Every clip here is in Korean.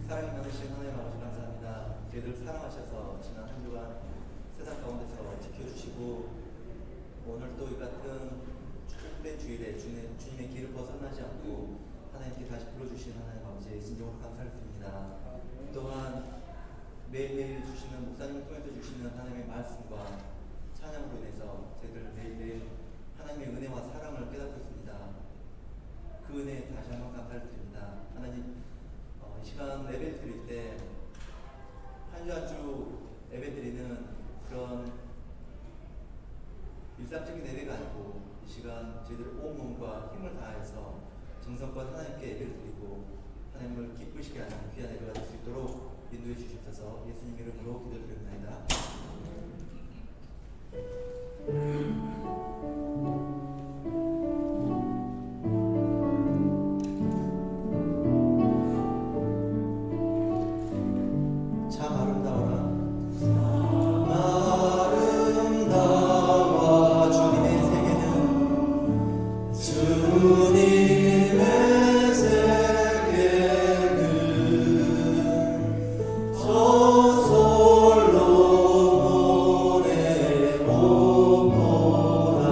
사랑이 많으신 하나님 아버지 감사합니다. 저희들 사랑하셔서 지난 한 주간 세상 가운데서 지켜주시고 오늘 또 이 같은 축복된 주일에 주님의 길을 벗어나지 않고 하나님께 다시 불러주신 하나님 아버지 진정으로 감사를 드립니다. 또한 매일매일 주시는 목사님을 통해서 주시는 하나님의 말씀과 찬양으로 인해서 저희들 매일매일 하나님의 은혜와 사랑을 깨닫고 있습니다. 그 은혜에 다시 한번 감사를 드립니다. 하나님, 이 시간 예배 드릴 때 한 주 한 주 예배 드리는 그런 일상적인 예배가 아니고 이 시간 저희들 온몸과 힘을 다해서 정성껏 하나님께 예배를 드리고 하나님을 기쁘시게 하는 귀한 예배가 될 수 있도록 인도해 주시옵소서. 예수님 이름으로 기도드립니다. 저 솔로몬의 몸보다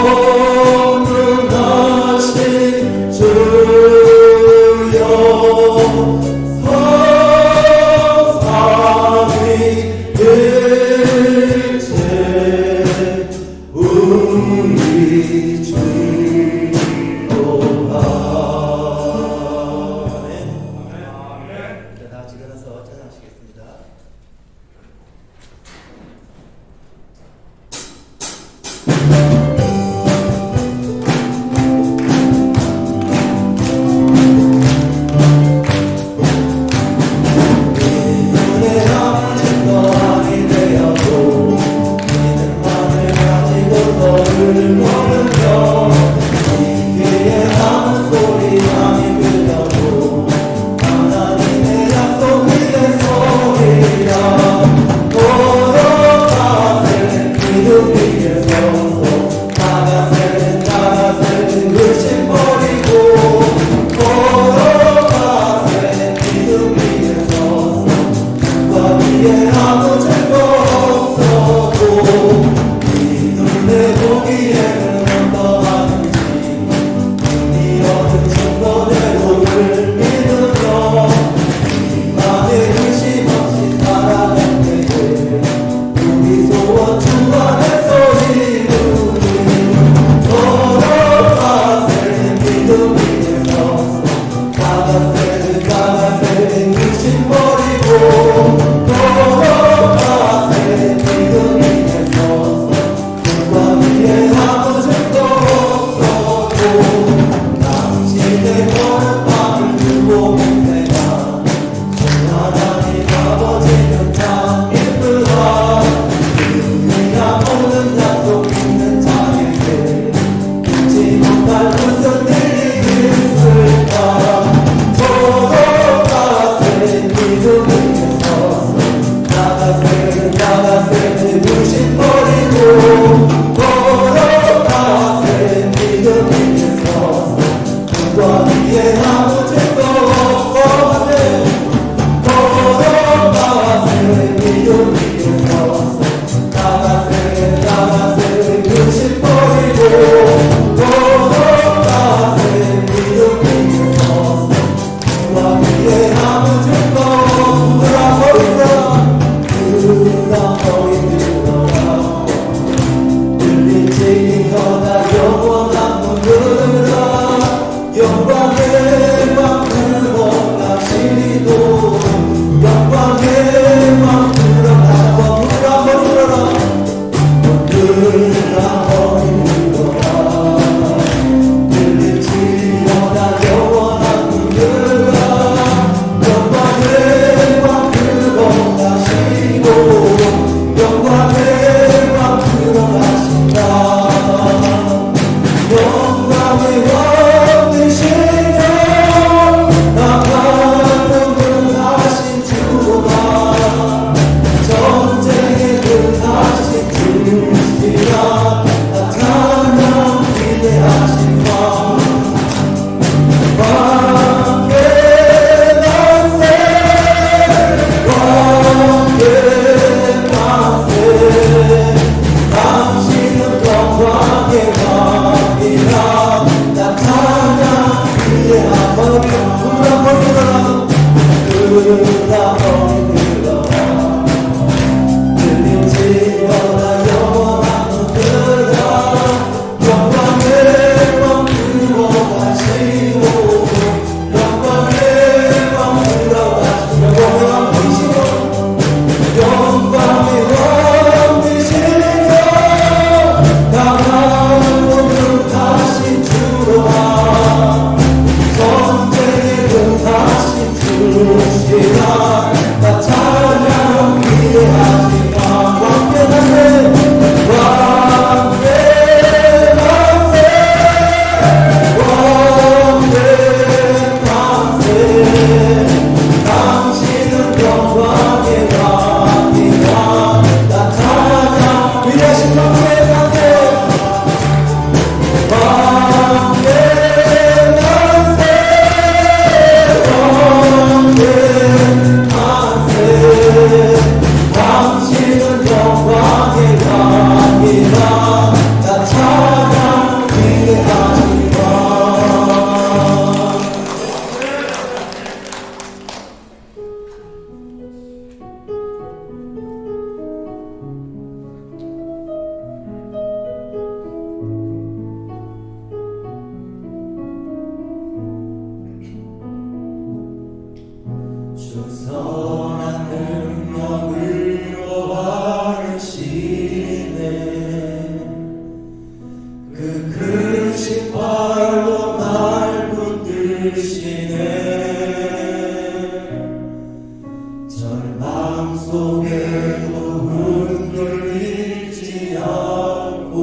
전능하신 주여 성삼위일체 우리 주로다. 아멘. 다 같이 일어나서 찬양하시겠습니다. 영광을 크신 팔로 날 붙드시네. 절망 속에도 흔들리지 않고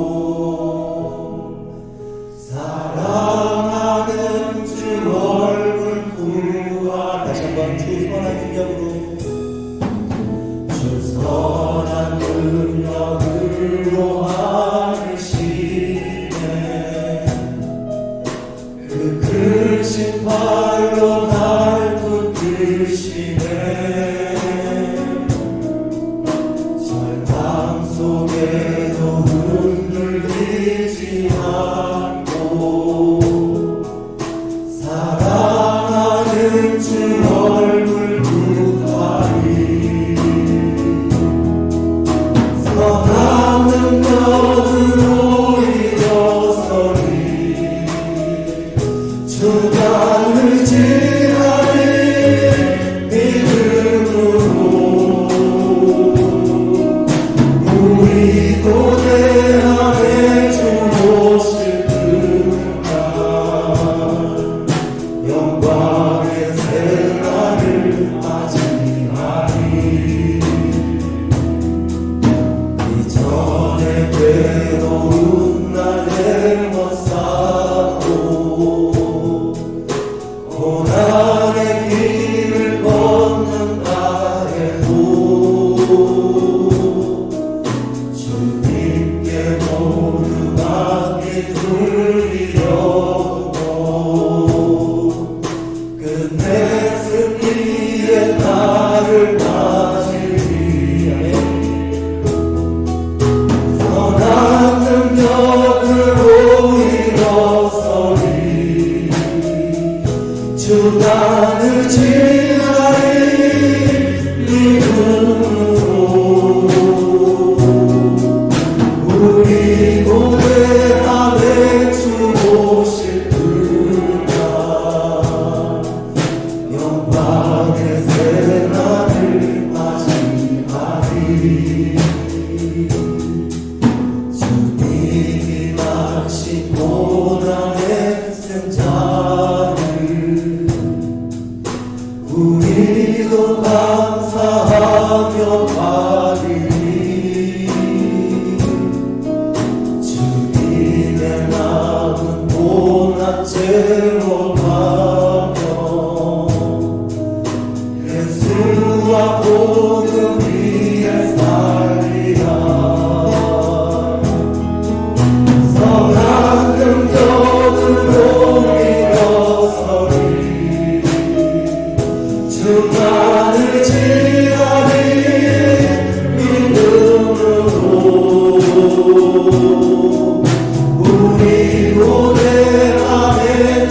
사랑하는 주 얼굴 구하네. 다시 한번 주 선한 능력으로, 주 선한 능력으로 하시네. 그 크신 팔로 날 붙드시네. 절망 속에도 흔들리지 않고 사랑하는 주 얼굴 구하리. 선한 능력으로 일어서리. 주가 의지하리. 믿음으로 우리 고대함에 주 오실 그날 영광의 생활을 맞이하리. 이전에 괴로운 날 애워싸고 고난의 길을 걷는다 해도 주님께 모두 맡기 돌리려고 끝내 승리의 날을 맞으리. 선한 능력으로 일어서리. 주가 의지하리. 믿음으로 우리 고대함에 주 오실 그날 영광의 새날을 맞이하리. 주님이 마치 고난의 승자를 우리도 감사하며 받으리. 주님의 남은 고난죄로 가며 예수와 복음 위에 살리라. 선한 능력으로 일어서리. 주가 의지하리. 믿음으로 우리 고대함에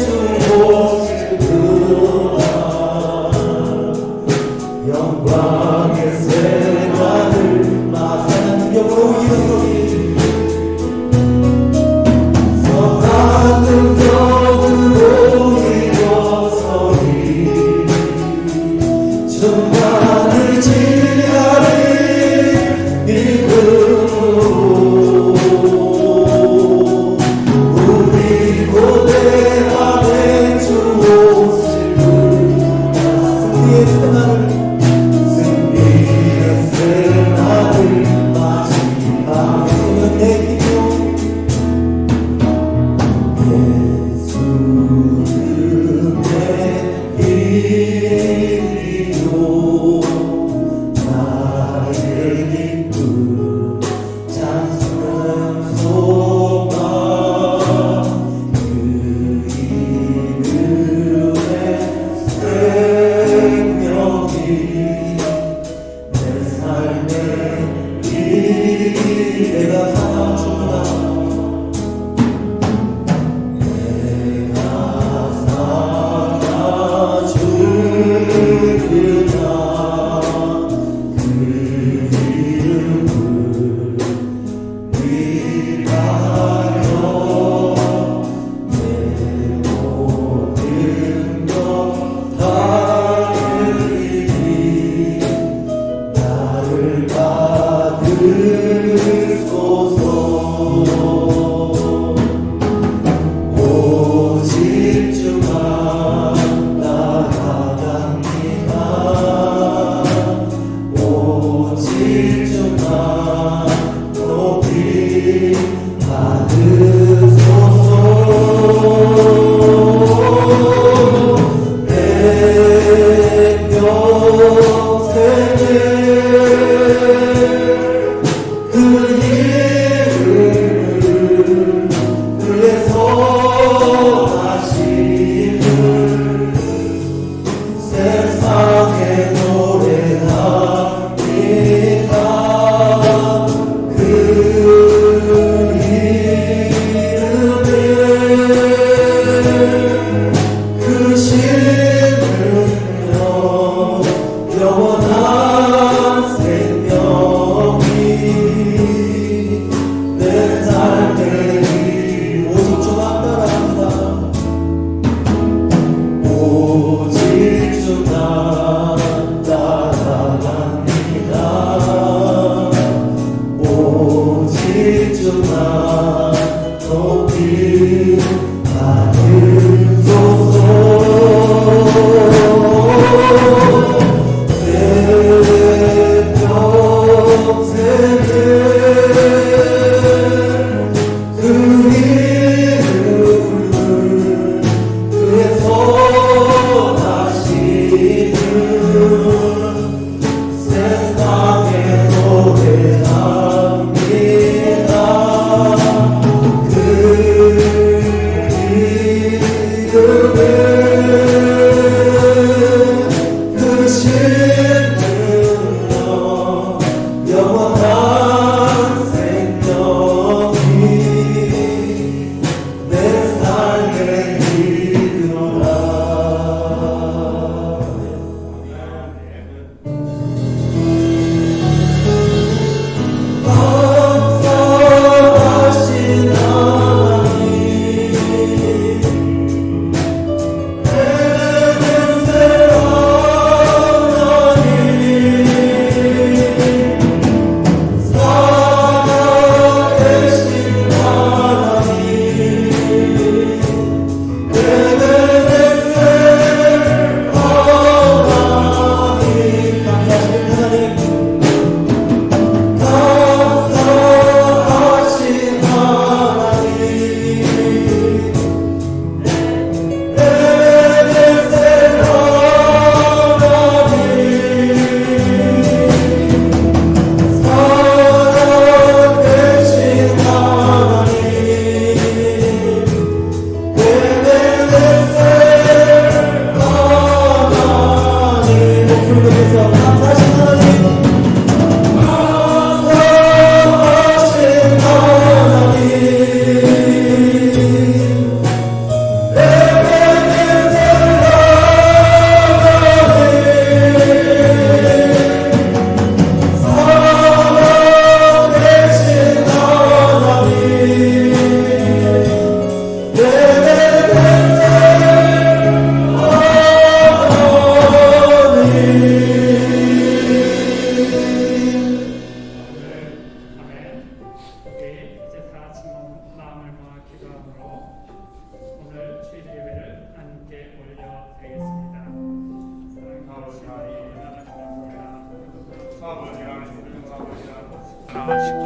나아가시고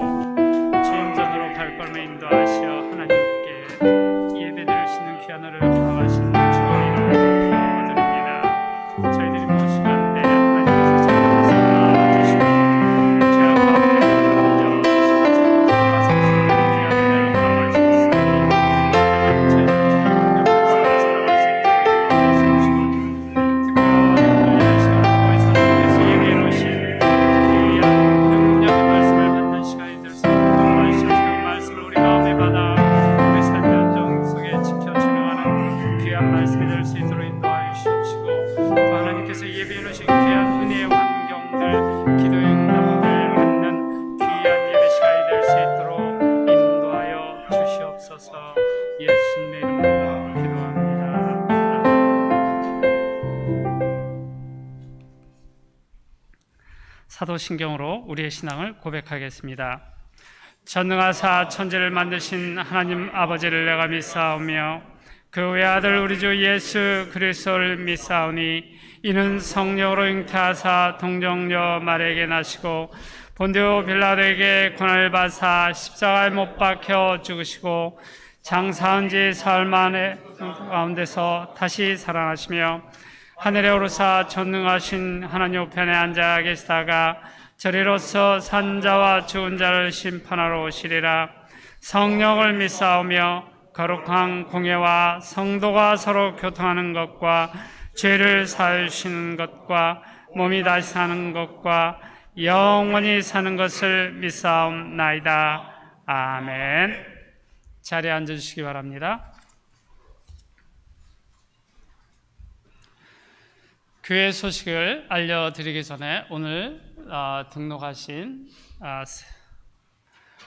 주임전으로 발걸음에 인도하시어 하나님께 예배드릴 수 있는 귀한 은혜를 허락하신 주의 이름을 높여 드립니다. 저희들이 모든 가운데 하나님께서 저희를 살아주시고 죄악 가운데 먼저 주시고 말씀하신 귀한 은혜를 허락하시옵소서. 저희를 살아갈 수 있도록 인도하시옵시고 특별히 이 시간 통해서 하나님께서 예배해 놓으신 귀한 능력의 말씀을 받는 시간이 될 수 있도록 도와주시옵시고 그 말씀을 우리 마음에 받아 우리 삶의 안정 속에 지켜 준행하는 귀한 말씀이 될 수 있도록 인도하여 주시옵시고 또 하나님께서 예배해 놓으신 귀한 은혜의 환경들 기도의 응답을 받는 귀한 예배 시간이 될 수 있도록 인도하여 주시옵소서. 예수님의 이름으로 기도합니다. 사도신경으로 우리의 신앙을 고백하겠습니다. 전능하사 천지를 만드신 하나님 아버지를 내가 믿사오며 그 외아들 우리 주 예수 그리스도를 믿사오니 이는 성령으로 잉태하사 동정녀 마리아에게 나시고 본디오 빌라도에게 고난을 받사 십자가에 못 박혀 죽으시고 장사한 지 사흘 만에 가운데서 다시 살아나시며 하늘에 오르사 전능하신 하나님 우편에 앉아 계시다가 저리로서 산자와 죽은 자를 심판하러 오시리라. 성령을 믿사오며 거룩한 공예와 성도가 서로 교통하는 것과 죄를 사하여 주시는 것과 몸이 다시 사는 것과 영원히 사는 것을 믿사옵나이다. 아멘. 자리에 앉아주시기 바랍니다. 교회 소식을 알려드리기 전에 오늘 등록하신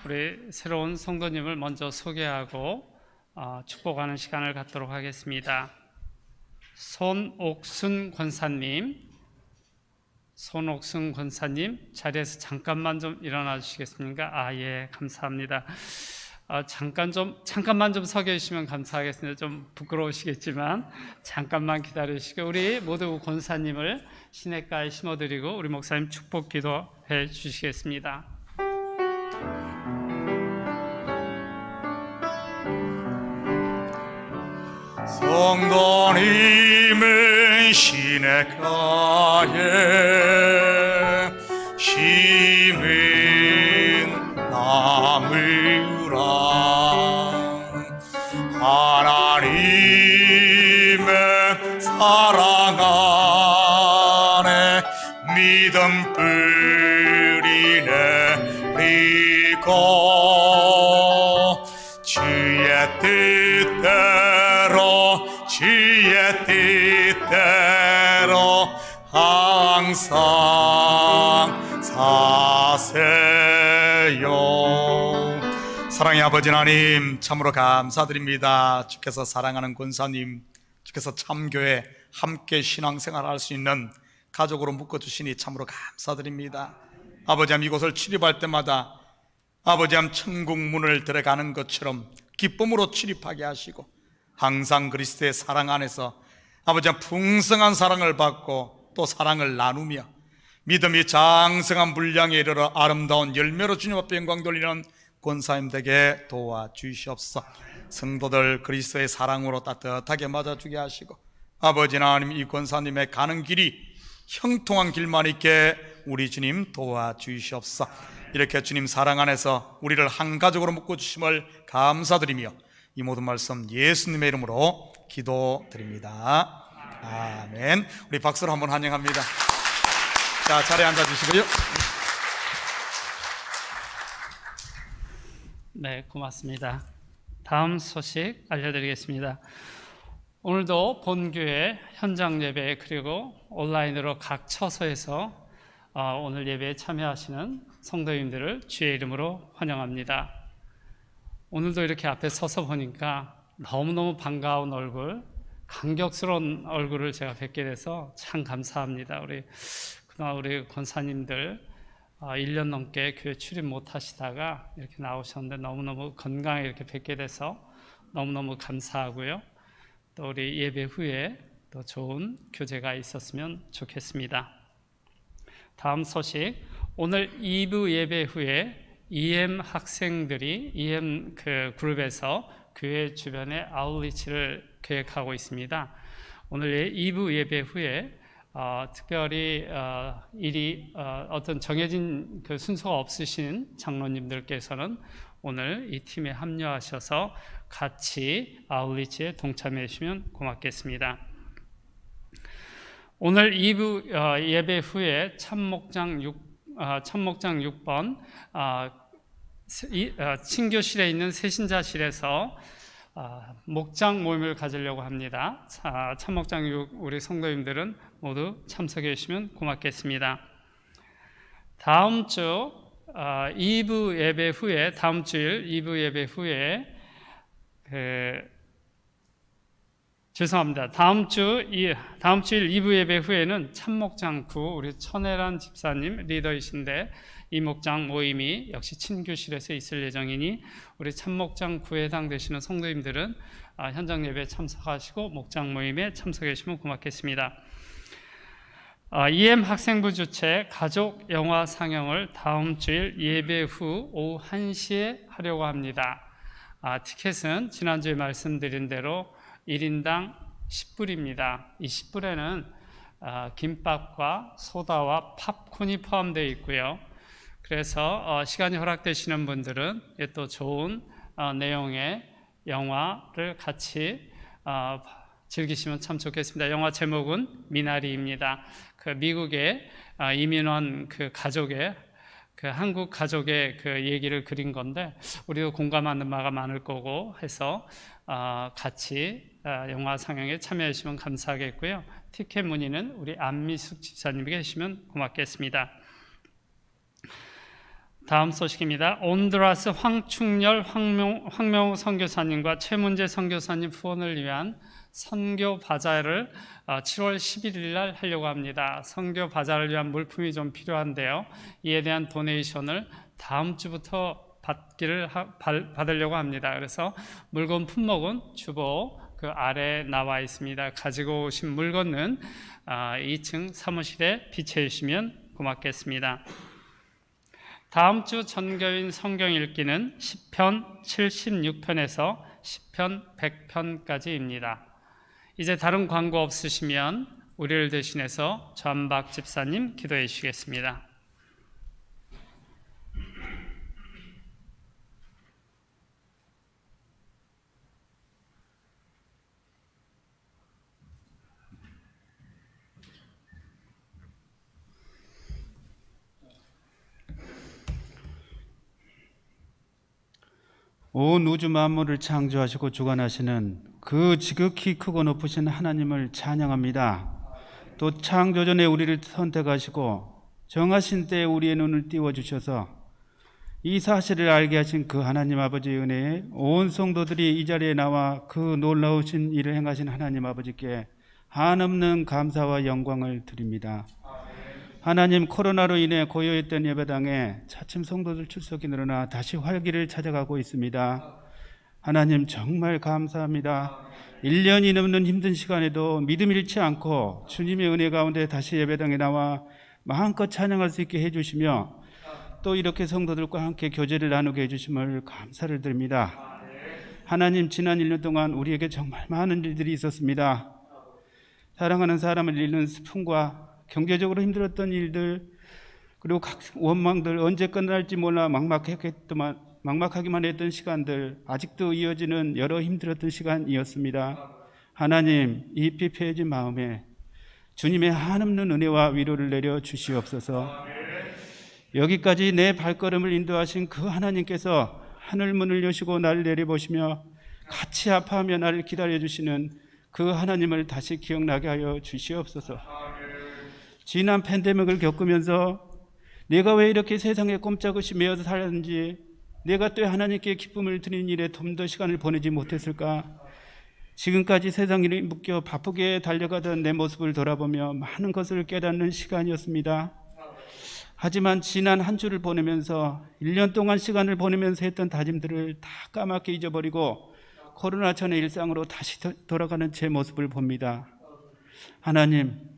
우리 새로운 성도님을 먼저 소개하고 축복하는 시간을 갖도록 하겠습니다. 손옥순 권사님, 자리에서 잠깐만 좀 일어나 주시겠습니까? 예, 감사합니다. 잠깐만 좀 서 계시면 감사하겠습니다. 좀 부끄러우시겠지만 잠깐만 기다리시고 우리 모두 권사님을 시냇가에 심어드리고 우리 목사님 축복 기도해 주시겠습니다. 성도님은 시냇가에 심은 나무라 하나님의 사랑 안에 믿음 뿌리 내리고 주의 뜻대로 항상 사세요. 사랑의 아버지 하나님, 참으로 감사드립니다. 주께서 사랑하는 권사님, 주께서 참교회 함께 신앙생활 할 수 있는 가족으로 묶어주시니 참으로 감사드립니다. 아버지암 이곳을 출입할 때마다 아버지암 천국 문을 들어가는 것처럼 기쁨으로 출입하게 하시고 항상 그리스도의 사랑 안에서 아버지암 풍성한 사랑을 받고 또 사랑을 나누며 믿음이 장성한 분량에 이르러 아름다운 열매로 주님 앞에 영광 돌리는 권사님 되게 도와주시옵소서. 성도들 그리스도의 사랑으로 따뜻하게 맞아주게 하시고 아버지 하나님 이 권사님의 가는 길이 형통한 길만 있게 우리 주님 도와주시옵소서. 이렇게 주님 사랑 안에서 우리를 한 가족으로 묶어주심을 감사드리며 이 모든 말씀 예수님의 이름으로 기도드립니다. 아멘. 우리 박수로 한번 환영합니다. 자, 자리에 앉아주시고요. 네, 고맙습니다. 다음 소식 알려드리겠습니다. 오늘도 본교회 현장 예배 그리고 온라인으로 각 처소에서 오늘 예배에 참여하시는 성도님들을 주의 이름으로 환영합니다. 오늘도 이렇게 앞에 서서 보니까 너무너무 반가운 얼굴, 감격스러운 얼굴을 제가 뵙게 돼서 참 감사합니다. 그동안 우리 권사님들 1년 넘게 교회 출입 못 하시다가 이렇게 나오셨는데 너무너무 건강하게 이렇게 뵙게 돼서 너무너무 감사하고요. 또 우리 예배 후에 또 좋은 교제가 있었으면 좋겠습니다. 다음 소식, 오늘 2부 예배 후에 EM 학생들이 EM 그룹에서 교회 주변에 아웃리치를 계획하고 있습니다. 오늘 2부 예배 후에 특별히 어떤 정해진 그 순서가 없으신 장로님들께서는 오늘 이 팀에 합류하셔서 같이 아웃리치에 동참해 주시면 고맙겠습니다. 오늘 2부 예배 후에 참목장 6번 친교실에 있는 새신자실에서 목장 모임을 가지려고 합니다. 참목장 6 우리 성도님들은 모두 참석해 주시면 고맙겠습니다. 다음 주 2부 예배 후에 다음 주일 2부 예배 후에 죄송합니다. 다음 주일 2부 예배 후에는 참목장 9 우리 천혜란 집사님 리더이신데 이 목장 모임이 역시 친교실에서 있을 예정이니 우리 참목장 9에 해당되시는 성도님들은 현장 예배에 참석하시고 목장 모임에 참석해 주시면 고맙겠습니다. EM 학생부 주최 가족 영화 상영을 다음 주일 예배 후 오후 1시에 하려고 합니다. 티켓은 지난주에 말씀드린 대로 1인당 10불입니다. 이 10불에는 김밥과 소다와 팝콘이 포함되어 있고요. 그래서 시간이 허락되시는 분들은 또 좋은 내용의 영화를 같이 즐기시면 참 좋겠습니다. 영화 제목은 미나리입니다. 그 미국의 이민원 그 가족의 그 한국 가족의 그 얘기를 그린 건데 우리도 공감하는 바가 많을 거고 해서 같이 영화 상영에 참여해 주시면 감사하겠고요. 티켓 문의는 우리 안미숙 집사님에게 해주시면 고맙겠습니다. 다음 소식입니다. 온두라스 황충렬 황명호 선교사님과 최문재 선교사님 후원을 위한 선교 바자를 7월 11일 날 하려고 합니다. 선교 바자를 위한 물품이 좀 필요한데요. 이에 대한 도네이션을 다음 주부터 받으려고 합니다. 그래서 물건 품목은 주보 그 아래에 나와 있습니다. 가지고 오신 물건은 2층 사무실에 비치해 주시면 고맙겠습니다. 다음 주 전교인 성경 읽기는 시편 76편에서 시편 100편까지입니다. 이제 다른 광고 없으시면 우리를 대신해서 전박 집사님 기도해 주시겠습니다. 온 우주 만물을 창조하시고 주관하시는 그 지극히 크고 높으신 하나님을 찬양합니다. 또 창조 전에 우리를 선택하시고 정하신 때에 우리의 눈을 띄워주셔서 이 사실을 알게 하신 그 하나님 아버지의 은혜에 온 성도들이 이 자리에 나와 그 놀라우신 일을 행하신 하나님 아버지께 한없는 감사와 영광을 드립니다. 하나님, 코로나로 인해 고요했던 예배당에 차츰 성도들 출석이 늘어나 다시 활기를 찾아가고 있습니다. 하나님 정말 감사합니다. 1년이 넘는 힘든 시간에도 믿음 잃지 않고 주님의 은혜 가운데 다시 예배당에 나와 마음껏 찬양할 수 있게 해주시며 또 이렇게 성도들과 함께 교제를 나누게 해주심을 감사를 드립니다. 하나님, 지난 1년 동안 우리에게 정말 많은 일들이 있었습니다. 사랑하는 사람을 잃는 슬픔과 경제적으로 힘들었던 일들, 그리고 각 원망들, 언제 끝날지 몰라 막막하기만 했던 시간들, 아직도 이어지는 여러 힘들었던 시간이었습니다. 하나님, 이 피폐해진 마음에 주님의 한없는 은혜와 위로를 내려 주시옵소서. 여기까지 내 발걸음을 인도하신 그 하나님께서 하늘문을 여시고 나를 내려보시며 같이 아파하며 나를 기다려주시는 그 하나님을 다시 기억나게 하여 주시옵소서. 지난 팬데믹을 겪으면서 내가 왜 이렇게 세상에 꼼짝없이 매여서 살았는지, 내가 또 하나님께 기쁨을 드리는 일에 좀 더 시간을 보내지 못했을까, 지금까지 세상 일에 묶여 바쁘게 달려가던 내 모습을 돌아보며 많은 것을 깨닫는 시간이었습니다. 하지만 지난 한 주를 보내면서 1년 동안 시간을 보내면서 했던 다짐들을 다 까맣게 잊어버리고 코로나 전의 일상으로 다시 돌아가는 제 모습을 봅니다. 하나님,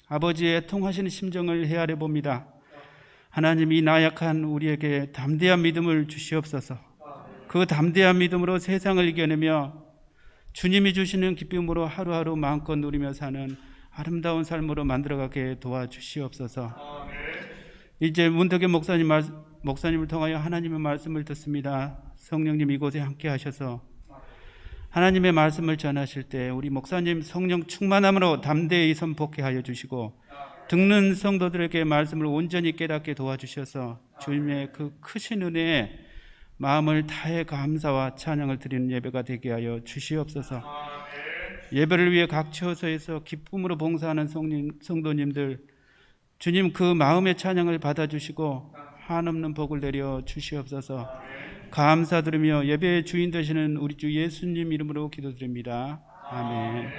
아버지의 통하시는 심정을 헤아려 봅니다. 하나님, 이 나약한 우리에게 담대한 믿음을 주시옵소서. 그 담대한 믿음으로 세상을 이겨내며 주님이 주시는 기쁨으로 하루하루 마음껏 누리며 사는 아름다운 삶으로 만들어가게 도와주시옵소서. 이제 문덕의 목사님을 통하여 하나님의 말씀을 듣습니다. 성령님 이곳에 함께 하셔서 하나님의 말씀을 전하실 때 우리 목사님 성령 충만함으로 담대히 선포케 하여 주시고 듣는 성도들에게 말씀을 온전히 깨닫게 도와주셔서 주님의 그 크신 은혜에 마음을 다해 감사와 찬양을 드리는 예배가 되게 하여 주시옵소서. 예배를 위해 각 처소에서 기쁨으로 봉사하는 성도님들, 주님 그 마음의 찬양을 받아주시고 한없는 복을 내려 주시옵소서. 감사드리며 예배의 주인 되시는 우리 주 예수님 이름으로 기도드립니다. 아멘.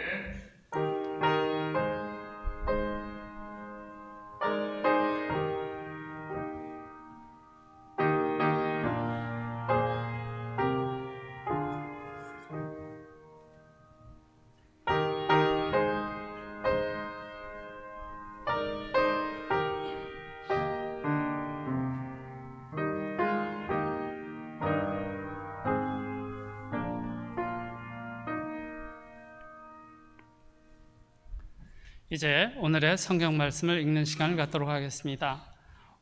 이제 오늘의 성경 말씀을 읽는 시간을 갖도록 하겠습니다.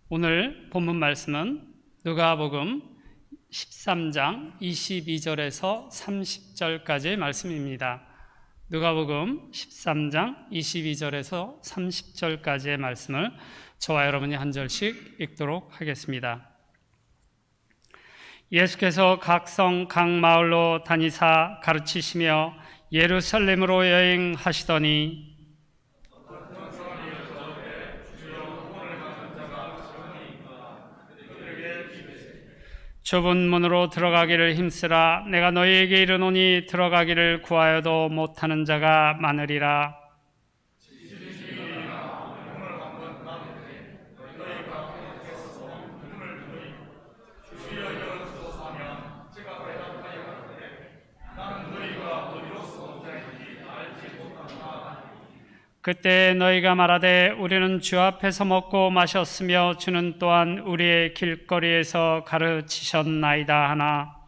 오늘 본문 말씀은 누가복음 13장 22절에서 30절까지의 말씀입니다. 누가복음 13장 22절에서 30절까지의 말씀을 저와 여러분이 한 절씩 읽도록 하겠습니다. 예수께서 각 성 각 마을로 다니사 가르치시며 예루살렘으로 여행하시더니 좁은 문으로 들어가기를 힘쓰라. 내가 너희에게 이르노니 들어가기를 구하여도 못하는 자가 많으리라. 그때 너희가 말하되 우리는 주 앞에서 먹고 마셨으며 주는 또한 우리의 길거리에서 가르치셨나이다 하나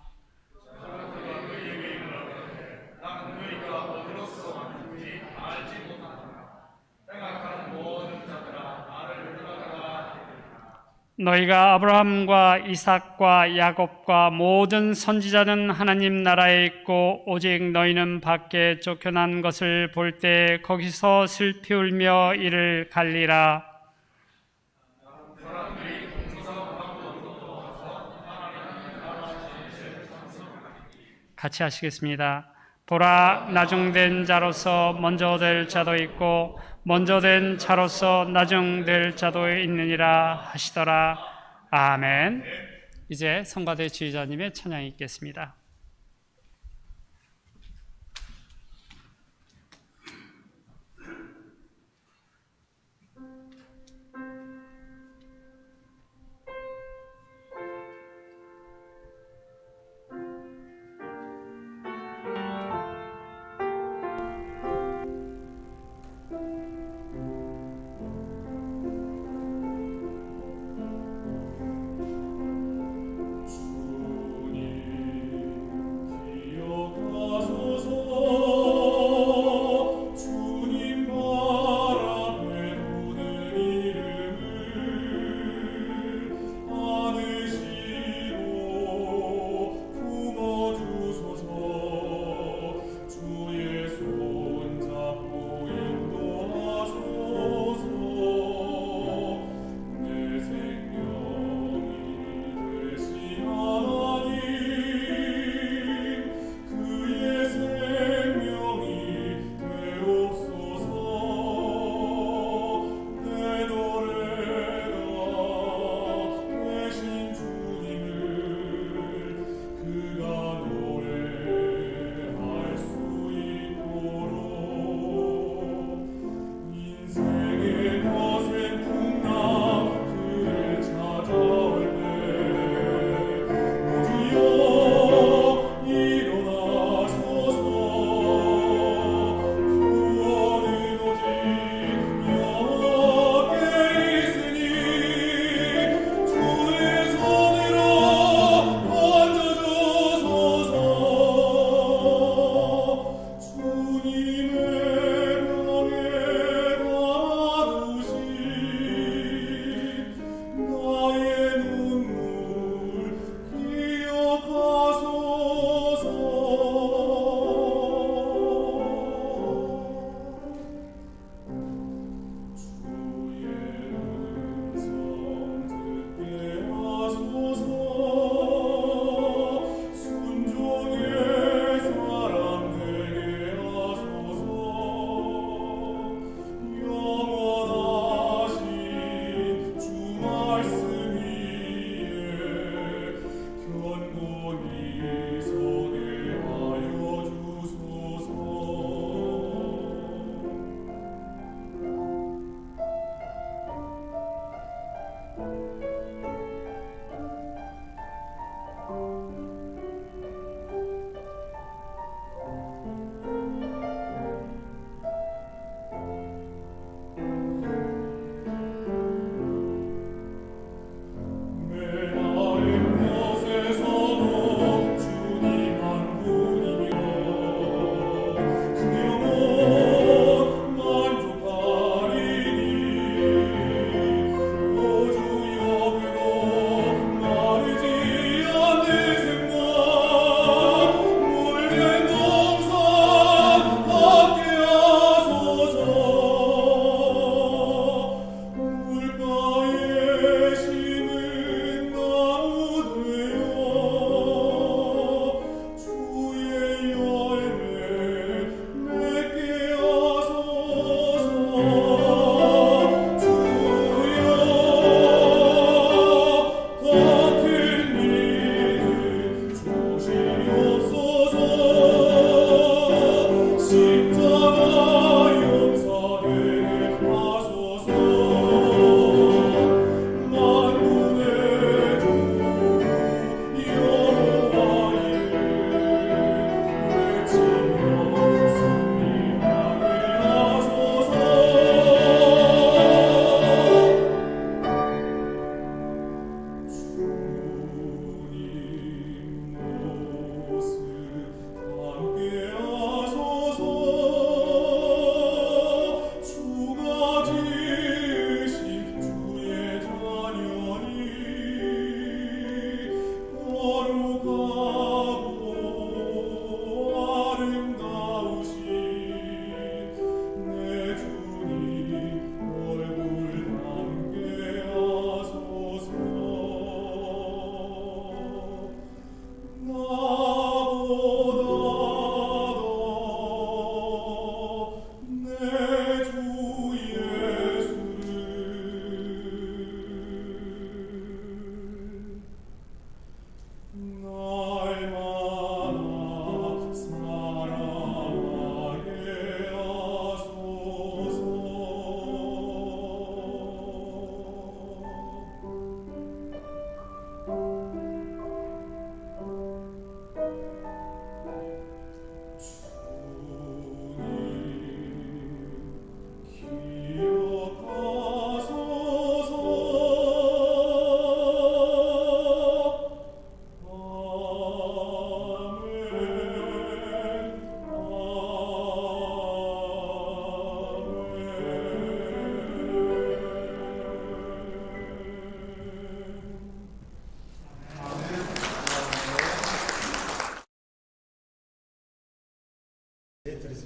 너희가 아브라함과 이삭과 야곱과 모든 선지자는 하나님 나라에 있고 오직 너희는 밖에 쫓겨난 것을 볼 때 거기서 슬피 울며 이를 갈리라. 같이 하시겠습니다. 보라, 나중된 자로서 먼저 될 자도 있고 먼저 된 자로서 나중될 자도 있느니라 하시더라. 아멘. 이제 성가대 지휘자님의 찬양이 있겠습니다. 주님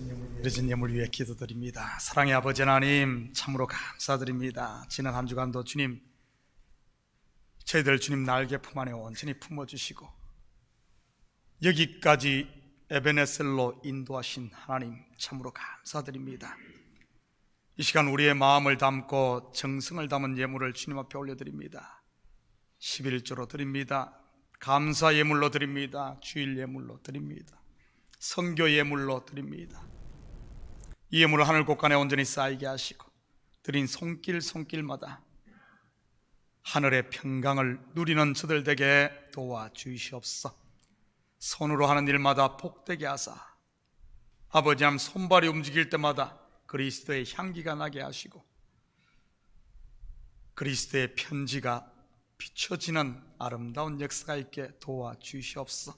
드려진 예물 위해 기도드립니다. 사랑의 아버지 하나님, 참으로 감사드립니다. 지난 한 주간도 주님, 저희들 주님 날개 품 안에 온전히 품어주시고 여기까지 에베네셀로 인도하신 하나님, 참으로 감사드립니다. 이 시간 우리의 마음을 담고 정성을 담은 예물을 주님 앞에 올려드립니다. 11조로 드립니다. 감사 예물로 드립니다. 주일 예물로 드립니다. 선교 예물로 드립니다. 이 예물을 하늘 곳간에 온전히 쌓이게 하시고 드린 손길마다 하늘의 평강을 누리는 저들 되게 도와주시옵소서. 손으로 하는 일마다 복되게 하사 아버지 하나님 손발이 움직일 때마다 그리스도의 향기가 나게 하시고 그리스도의 편지가 비춰지는 아름다운 역사가 있게 도와주시옵소서.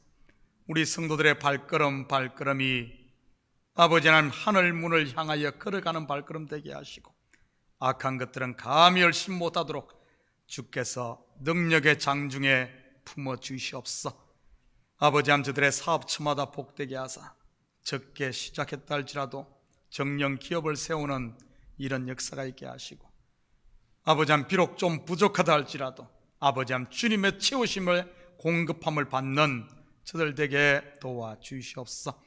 우리 성도들의 발걸음이 아버지 하나님 하늘 문을 향하여 걸어가는 발걸음 되게 하시고 악한 것들은 감히 열심 못하도록 주께서 능력의 장중에 품어주시옵소서. 아버지 하나님 저들의 사업처마다 복되게 하사 적게 시작했다 할지라도 정령 기업을 세우는 이런 역사가 있게 하시고 아버지 하나님 비록 좀 부족하다 할지라도 아버지 하나님 주님의 채우심을 공급함을 받는 저들 되게 도와주시옵소서.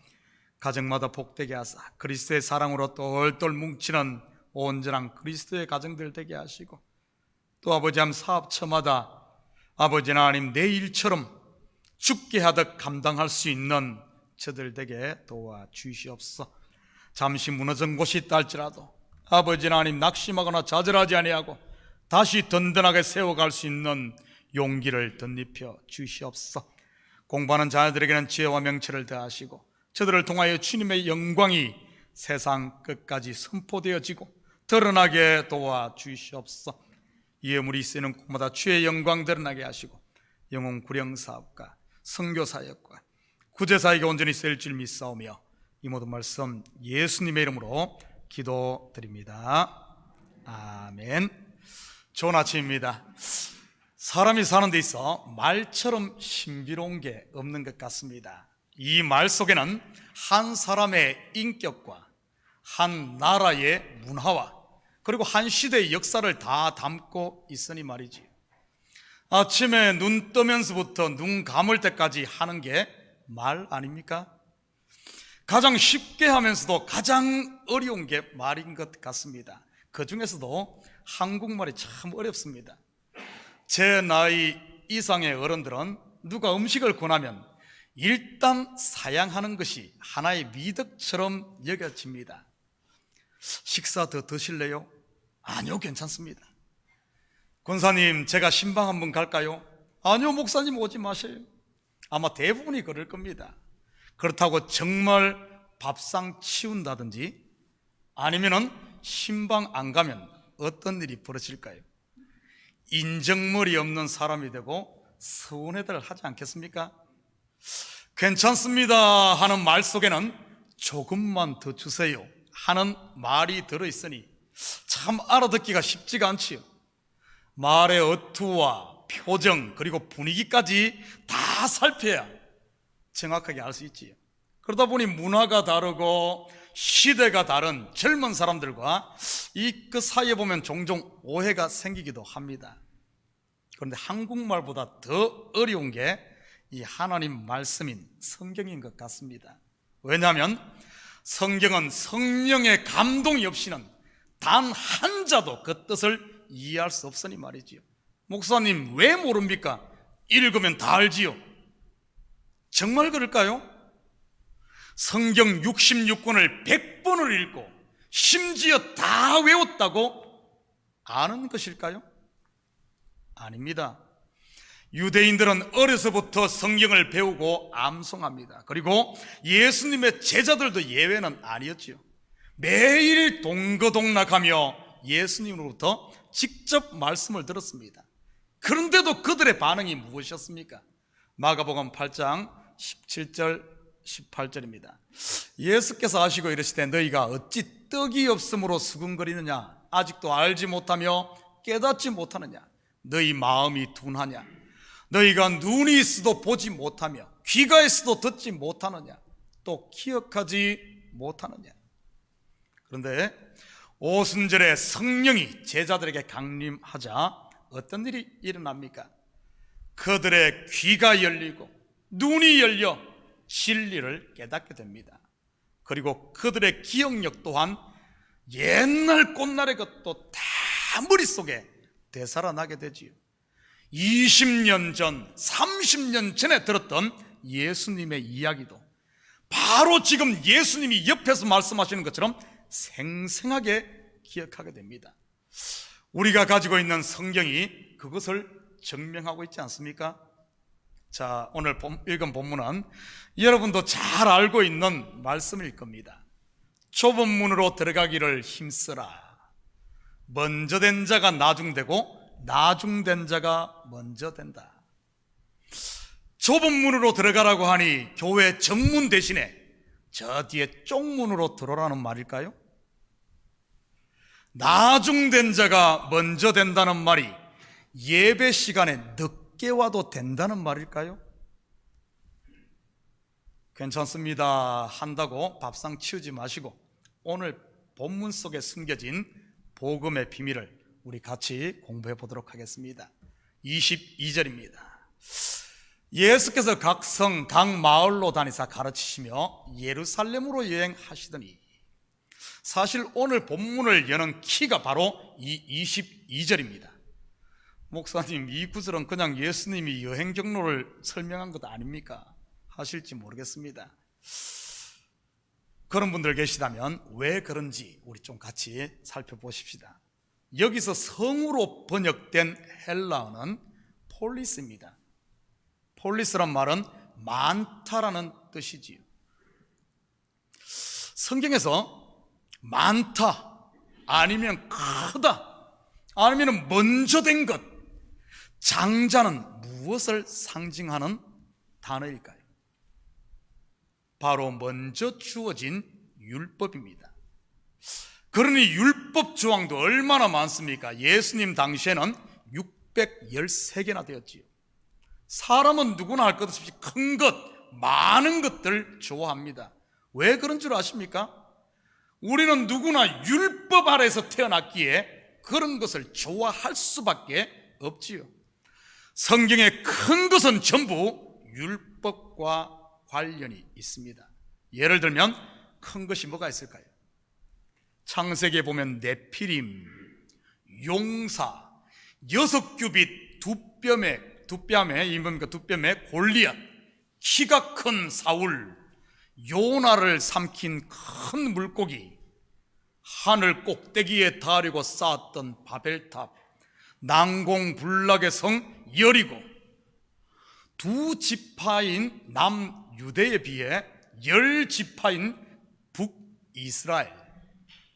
가정마다 복되게 하사 그리스도의 사랑으로 똘똘 뭉치는 온전한 그리스도의 가정들 되게 하시고 또 아버지 하나님 사업처마다 아버지 하나님 내 일처럼 죽게 하듯 감당할 수 있는 저들 되게 도와주시옵소서. 잠시 무너진 곳이 있다 할지라도 아버지 하나님 낙심하거나 좌절하지 아니하고 다시 든든하게 세워갈 수 있는 용기를 덧입혀 주시옵소서. 공부하는 자녀들에게는 지혜와 명철을 더하시고 저들을 통하여 주님의 영광이 세상 끝까지 선포되어지고 드러나게 도와주시옵소서. 이 예물이 쓰이는 곳마다 주의 영광 드러나게 하시고 영혼 구령 사업과 선교 사역과 구제 사역에 온전히 쓰일 줄 믿사오며 이 모든 말씀 예수님의 이름으로 기도드립니다. 아멘. 좋은 아침입니다. 사람이 사는 데 있어 말처럼 신비로운 게 없는 것 같습니다. 이 말 속에는 한 사람의 인격과 한 나라의 문화와 그리고 한 시대의 역사를 다 담고 있으니 말이지. 아침에 눈 뜨면서부터 눈 감을 때까지 하는 게 말 아닙니까? 가장 쉽게 하면서도 가장 어려운 게 말인 것 같습니다. 그 중에서도 한국말이 참 어렵습니다. 제 나이 이상의 어른들은 누가 음식을 권하면 일단 사양하는 것이 하나의 미덕처럼 여겨집니다. 식사 더 드실래요? 아니요, 괜찮습니다. 권사님, 제가 신방 한번 갈까요? 아니요, 목사님 오지 마세요. 아마 대부분이 그럴 겁니다. 그렇다고 정말 밥상 치운다든지 아니면은 신방 안 가면 어떤 일이 벌어질까요? 인정머리 없는 사람이 되고 서운해들 하지 않겠습니까? 괜찮습니다 하는 말 속에는 조금만 더 주세요 하는 말이 들어있으니 참 알아듣기가 쉽지가 않지요. 말의 어투와 표정 그리고 분위기까지 다 살펴야 정확하게 알 수 있지요. 그러다 보니 문화가 다르고 시대가 다른 젊은 사람들과 그 사이에 보면 종종 오해가 생기기도 합니다. 그런데 한국말보다 더 어려운 게 이 하나님 말씀인 성경인 것 같습니다. 왜냐하면 성경은 성령의 감동이 없이는 단 한 자도 그 뜻을 이해할 수 없으니 말이지요. 목사님 왜 모릅니까? 읽으면 다 알지요. 정말 그럴까요? 성경 66권을 100번을 읽고 심지어 다 외웠다고 아는 것일까요? 아닙니다. 유대인들은 어려서부터 성경을 배우고 암송합니다. 그리고 예수님의 제자들도 예외는 아니었지요. 매일 동거동락하며 예수님으로부터 직접 말씀을 들었습니다. 그런데도 그들의 반응이 무엇이었습니까? 마가복음 8장 17절 18절입니다. 예수께서 하시고 이르시되 너희가 어찌 떡이 없으므로 수군거리느냐? 아직도 알지 못하며 깨닫지 못하느냐? 너희 마음이 둔하냐? 너희가 눈이 있어도 보지 못하며 귀가 있어도 듣지 못하느냐? 또 기억하지 못하느냐? 그런데 오순절에 성령이 제자들에게 강림하자 어떤 일이 일어납니까? 그들의 귀가 열리고 눈이 열려 진리를 깨닫게 됩니다. 그리고 그들의 기억력 또한 옛날 꽃날의 것도 다 머릿속에 되살아나게 되지요. 20년 전, 30년 전에 들었던 예수님의 이야기도 바로 지금 예수님이 옆에서 말씀하시는 것처럼 생생하게 기억하게 됩니다. 우리가 가지고 있는 성경이 그것을 증명하고 있지 않습니까? 자, 오늘 읽은 본문은 여러분도 잘 알고 있는 말씀일 겁니다. 좁은 문으로 들어가기를 힘쓰라. 먼저 된 자가 나중되고 나중된 자가 먼저 된다. 좁은 문으로 들어가라고 하니 교회 정문 대신에 저 뒤에 쪽문으로 들어오라는 말일까요? 나중된 자가 먼저 된다는 말이 예배 시간에 늦게 와도 된다는 말일까요? 괜찮습니다 한다고 밥상 치우지 마시고 오늘 본문 속에 숨겨진 복음의 비밀을 우리 같이 공부해 보도록 하겠습니다. 22절입니다. 예수께서 각 성, 각 마을로 다니사 가르치시며 예루살렘으로 여행하시더니, 사실 오늘 본문을 여는 키가 바로 이 22절입니다. 목사님, 이 구절은 그냥 예수님이 여행 경로를 설명한 것 아닙니까? 하실지 모르겠습니다. 그런 분들 계시다면 왜 그런지 우리 좀 같이 살펴보십시다. 여기서 성으로 번역된 헬라어는 폴리스입니다. 폴리스란 말은 많다라는 뜻이지요. 성경에서 많다, 아니면 크다, 아니면 먼저 된 것, 장자는 무엇을 상징하는 단어일까요? 바로 먼저 주어진 율법입니다. 그러니 율법 조항도 얼마나 많습니까? 예수님 당시에는 613개나 되었지요. 사람은 누구나 할 것 없이 큰 것, 많은 것들 좋아합니다. 왜 그런 줄 아십니까? 우리는 누구나 율법 아래에서 태어났기에 그런 것을 좋아할 수밖에 없지요. 성경의 큰 것은 전부 율법과 관련이 있습니다. 예를 들면 큰 것이 뭐가 있을까요? 창세기에 보면 네피림, 용사, 6규빗 두뺨에 골리앗, 키가 큰 사울, 요나를 삼킨 큰 물고기, 하늘 꼭대기에 다리고 쌓았던 바벨탑, 난공불락의 성 여리고, 두 지파인 남유대에 비해 10지파인 북이스라엘,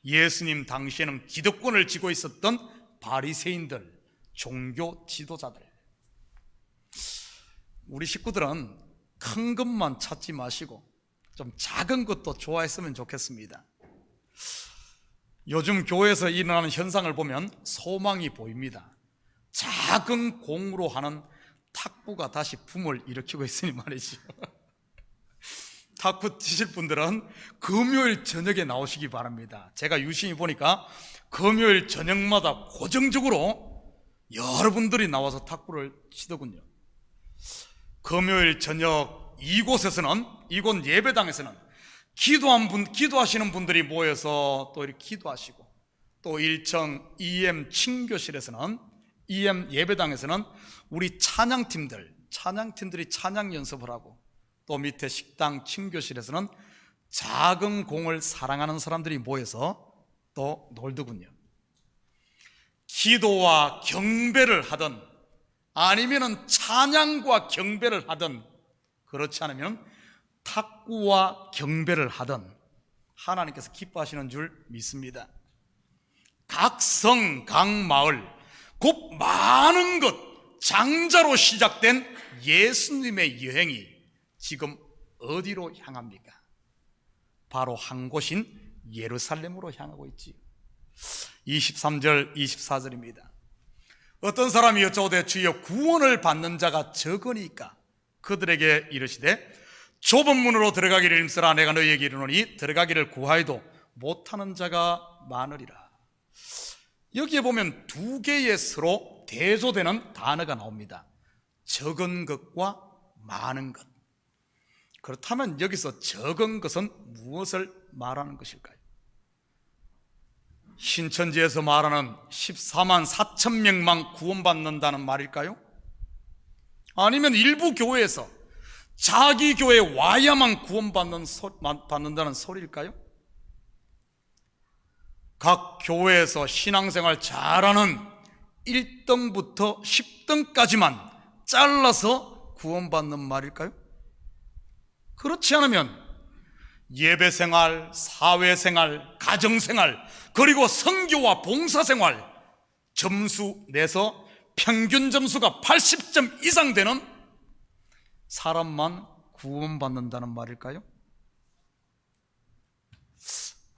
예수님 당시에는 기득권을 쥐고 있었던 바리새인들, 종교 지도자들. 우리 식구들은 큰 것만 찾지 마시고 좀 작은 것도 좋아했으면 좋겠습니다. 요즘 교회에서 일어나는 현상을 보면 소망이 보입니다. 작은 공으로 하는 탁구가 다시 붐을 일으키고 있으니 말이죠. 탁구 치실 분들은 금요일 저녁에 나오시기 바랍니다. 제가 유심히 보니까 금요일 저녁마다 고정적으로 여러분들이 나와서 탁구를 치더군요. 금요일 저녁 이곳 예배당에서는 기도하시는 분들이 모여서 또 이렇게 기도하시고, 또 1층 EM 친교실에서는, EM 예배당에서는 우리 찬양팀들이 찬양 연습을 하고, 또 밑에 식당 친교실에서는 작은 공을 사랑하는 사람들이 모여서 또 놀더군요. 기도와 경배를 하든 아니면은 찬양과 경배를 하든, 그렇지 않으면 탁구와 경배를 하든 하나님께서 기뻐하시는 줄 믿습니다. 각 성, 각 마을, 곧 많은 것, 장자로 시작된 예수님의 여행이 지금 어디로 향합니까? 바로 한 곳인 예루살렘으로 향하고 있지요. 23절, 24절입니다. 어떤 사람이 여쭤오되 주여 구원을 받는 자가 적으니까 그들에게 이르시되 좁은 문으로 들어가기를 힘쓰라. 내가 너희에게 이르노니 들어가기를 구하여도 못하는 자가 많으리라. 여기에 보면 두 개의 서로 대조되는 단어가 나옵니다. 적은 것과 많은 것. 그렇다면 여기서 적은 것은 무엇을 말하는 것일까요? 신천지에서 말하는 14만 4천 명만 구원받는다는 말일까요? 아니면 일부 교회에서 자기 교회에 와야만 구원받는다는 소리일까요? 각 교회에서 신앙생활 잘하는 1등부터 10등까지만 잘라서 구원받는 말일까요? 그렇지 않으면 예배생활, 사회생활, 가정생활, 그리고 선교와 봉사생활 점수 내서 평균 점수가 80점 이상 되는 사람만 구원받는다는 말일까요?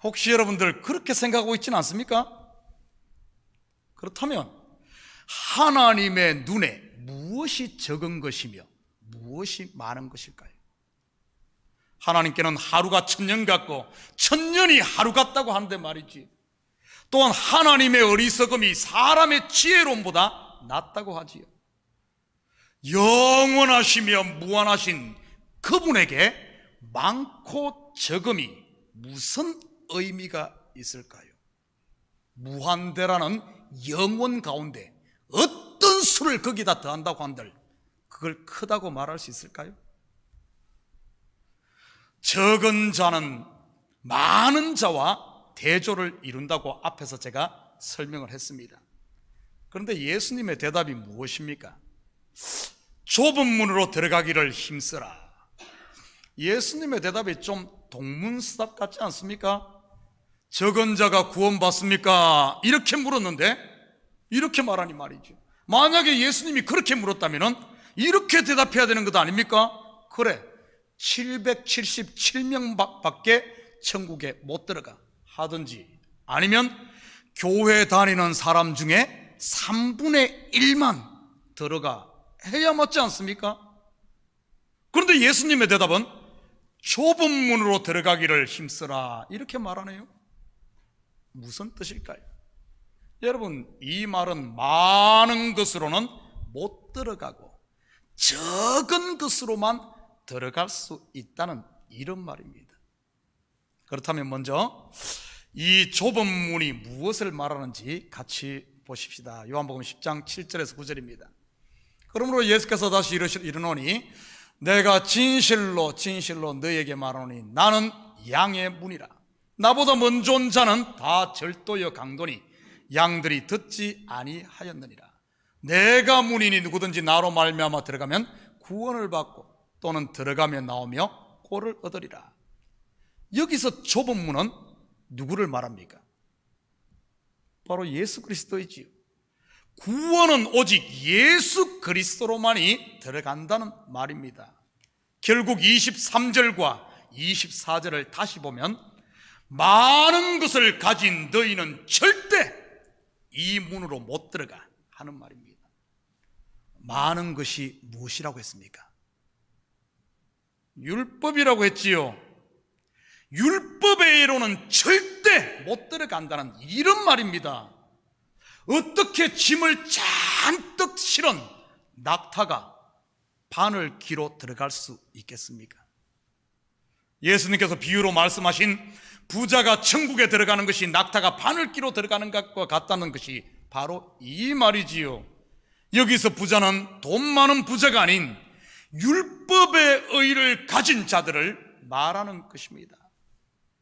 혹시 여러분들 그렇게 생각하고 있지는 않습니까? 그렇다면 하나님의 눈에 무엇이 적은 것이며 무엇이 많은 것일까요? 하나님께는 하루가 1000년 같고 1000년이 하루 같다고 하는데 말이지. 또한 하나님의 어리석음이 사람의 지혜로움보다 낫다고 하지요. 영원하시며 무한하신 그분에게 많고 적음이 무슨 의미가 있을까요? 무한대라는 영원 가운데 어떤 수를 거기다 더한다고 한들 그걸 크다고 말할 수 있을까요? 적은 자는 많은 자와 대조를 이룬다고 앞에서 제가 설명을 했습니다. 그런데 예수님의 대답이 무엇입니까? 좁은 문으로 들어가기를 힘쓰라. 예수님의 대답이 좀 동문서답 같지 않습니까? 적은 자가 구원받습니까? 이렇게 물었는데 이렇게 말하니 말이죠. 만약에 예수님이 그렇게 물었다면 이렇게 대답해야 되는 것 아닙니까? 그래, 777명밖에 천국에 못 들어가 하든지, 아니면 교회 다니는 사람 중에 3분의 1만 들어가 해야 맞지 않습니까? 그런데 예수님의 대답은 좁은 문으로 들어가기를 힘쓰라 이렇게 말하네요. 무슨 뜻일까요? 여러분, 이 말은 많은 것으로는 못 들어가고 적은 것으로만 들어갈 수 있다는 이런 말입니다. 그렇다면 먼저 이 좁은 문이 무엇을 말하는지 같이 보십시다. 요한복음 10장 7절에서 9절입니다. 그러므로 예수께서 다시 이르노니 내가 진실로 진실로 너희에게 말하노니 나는 양의 문이라. 나보다 먼저 온 자는 다 절도여 강도니 양들이 듣지 아니하였느니라. 내가 문이니 누구든지 나로 말미암아 들어가면 구원을 받고 또는 들어가며 나오며 꼴을 얻으리라. 여기서 좁은 문은 누구를 말합니까? 바로 예수 그리스도이지요. 구원은 오직 예수 그리스도로만이 들어간다는 말입니다. 결국 23절과 24절을 다시 보면 많은 것을 가진 너희는 절대 이 문으로 못 들어가 하는 말입니다. 많은 것이 무엇이라고 했습니까? 율법이라고 했지요. 율법의 이로는 절대 못 들어간다는 이런 말입니다. 어떻게 짐을 잔뜩 실은 낙타가 바늘귀로 들어갈 수 있겠습니까? 예수님께서 비유로 말씀하신 부자가 천국에 들어가는 것이 낙타가 바늘귀로 들어가는 것과 같다는 것이 바로 이 말이지요. 여기서 부자는 돈 많은 부자가 아닌 율법의 의를 가진 자들을 말하는 것입니다.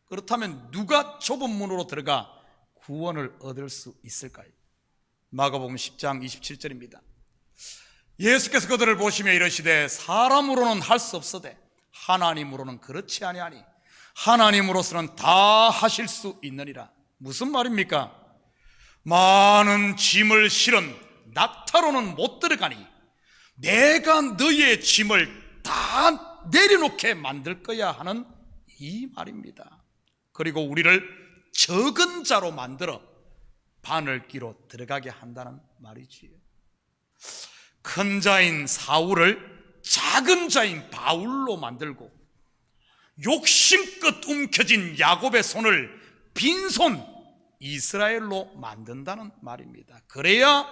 그렇다면 누가 좁은 문으로 들어가 구원을 얻을 수 있을까요? 마가복음 10장 27절입니다. 예수께서 그들을 보시며 이르시되 사람으로는 할 수 없으되 하나님으로는 그렇지 아니하니 하나님으로서는 다 하실 수 있느니라. 무슨 말입니까? 많은 짐을 실은 낙타로는 못 들어가니 내가 너희의 짐을 다 내려놓게 만들 거야 하는 이 말입니다. 그리고 우리를 적은 자로 만들어 바늘귀로 들어가게 한다는 말이지요. 큰 자인 사울을 작은 자인 바울로 만들고 욕심껏 움켜진 야곱의 손을 빈손 이스라엘로 만든다는 말입니다. 그래야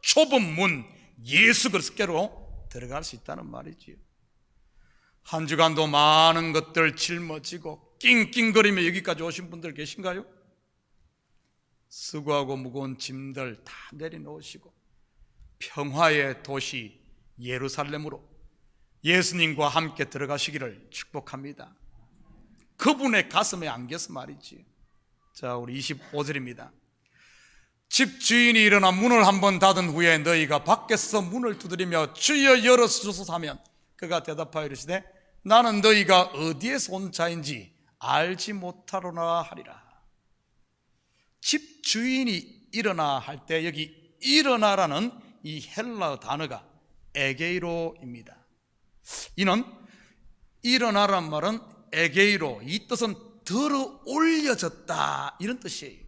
좁은 문 예수 그리스도께로 들어갈 수 있다는 말이지요. 한 주간도 많은 것들 짊어지고 낑낑거리며 여기까지 오신 분들 계신가요? 수고하고 무거운 짐들 다 내려놓으시고 평화의 도시 예루살렘으로 예수님과 함께 들어가시기를 축복합니다. 그분의 가슴에 안겨서 말이지. 자, 우리 25절입니다. 집 주인이 일어나 문을 한번 닫은 후에 너희가 밖에서 문을 두드리며 주여 열어주소서 하면 그가 대답하여 이르시되 나는 너희가 어디에서 온 자인지 알지 못하노라 하리라. 집 주인이 일어나 할 때 여기 일어나라는 이 헬라어 단어가 에게이로입니다. 이는 일어나란 말은 에게이로, 이 뜻은 들어 올려졌다 이런 뜻이에요.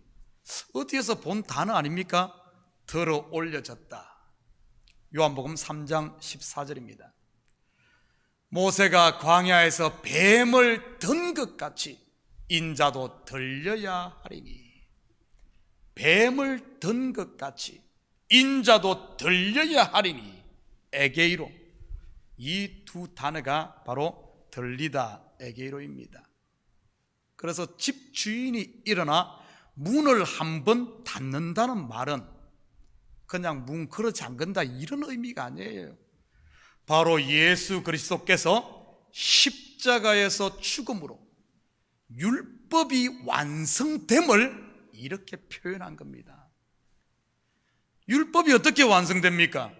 어디에서 본 단어 아닙니까? 들어 올려졌다. 요한복음 3장 14절입니다. 모세가 광야에서 뱀을 든 것 같이 인자도 들려야 하리니. 뱀을 든 것 같이 인자도 들려야 하리니. 에게이로, 이 두 단어가 바로 들리다 에게이로입니다. 그래서 집 주인이 일어나 문을 한번 닫는다는 말은 그냥 문 걸어 잠근다 이런 의미가 아니에요. 바로 예수 그리스도께서 십자가에서 죽음으로 율법이 완성됨을 이렇게 표현한 겁니다. 율법이 어떻게 완성됩니까?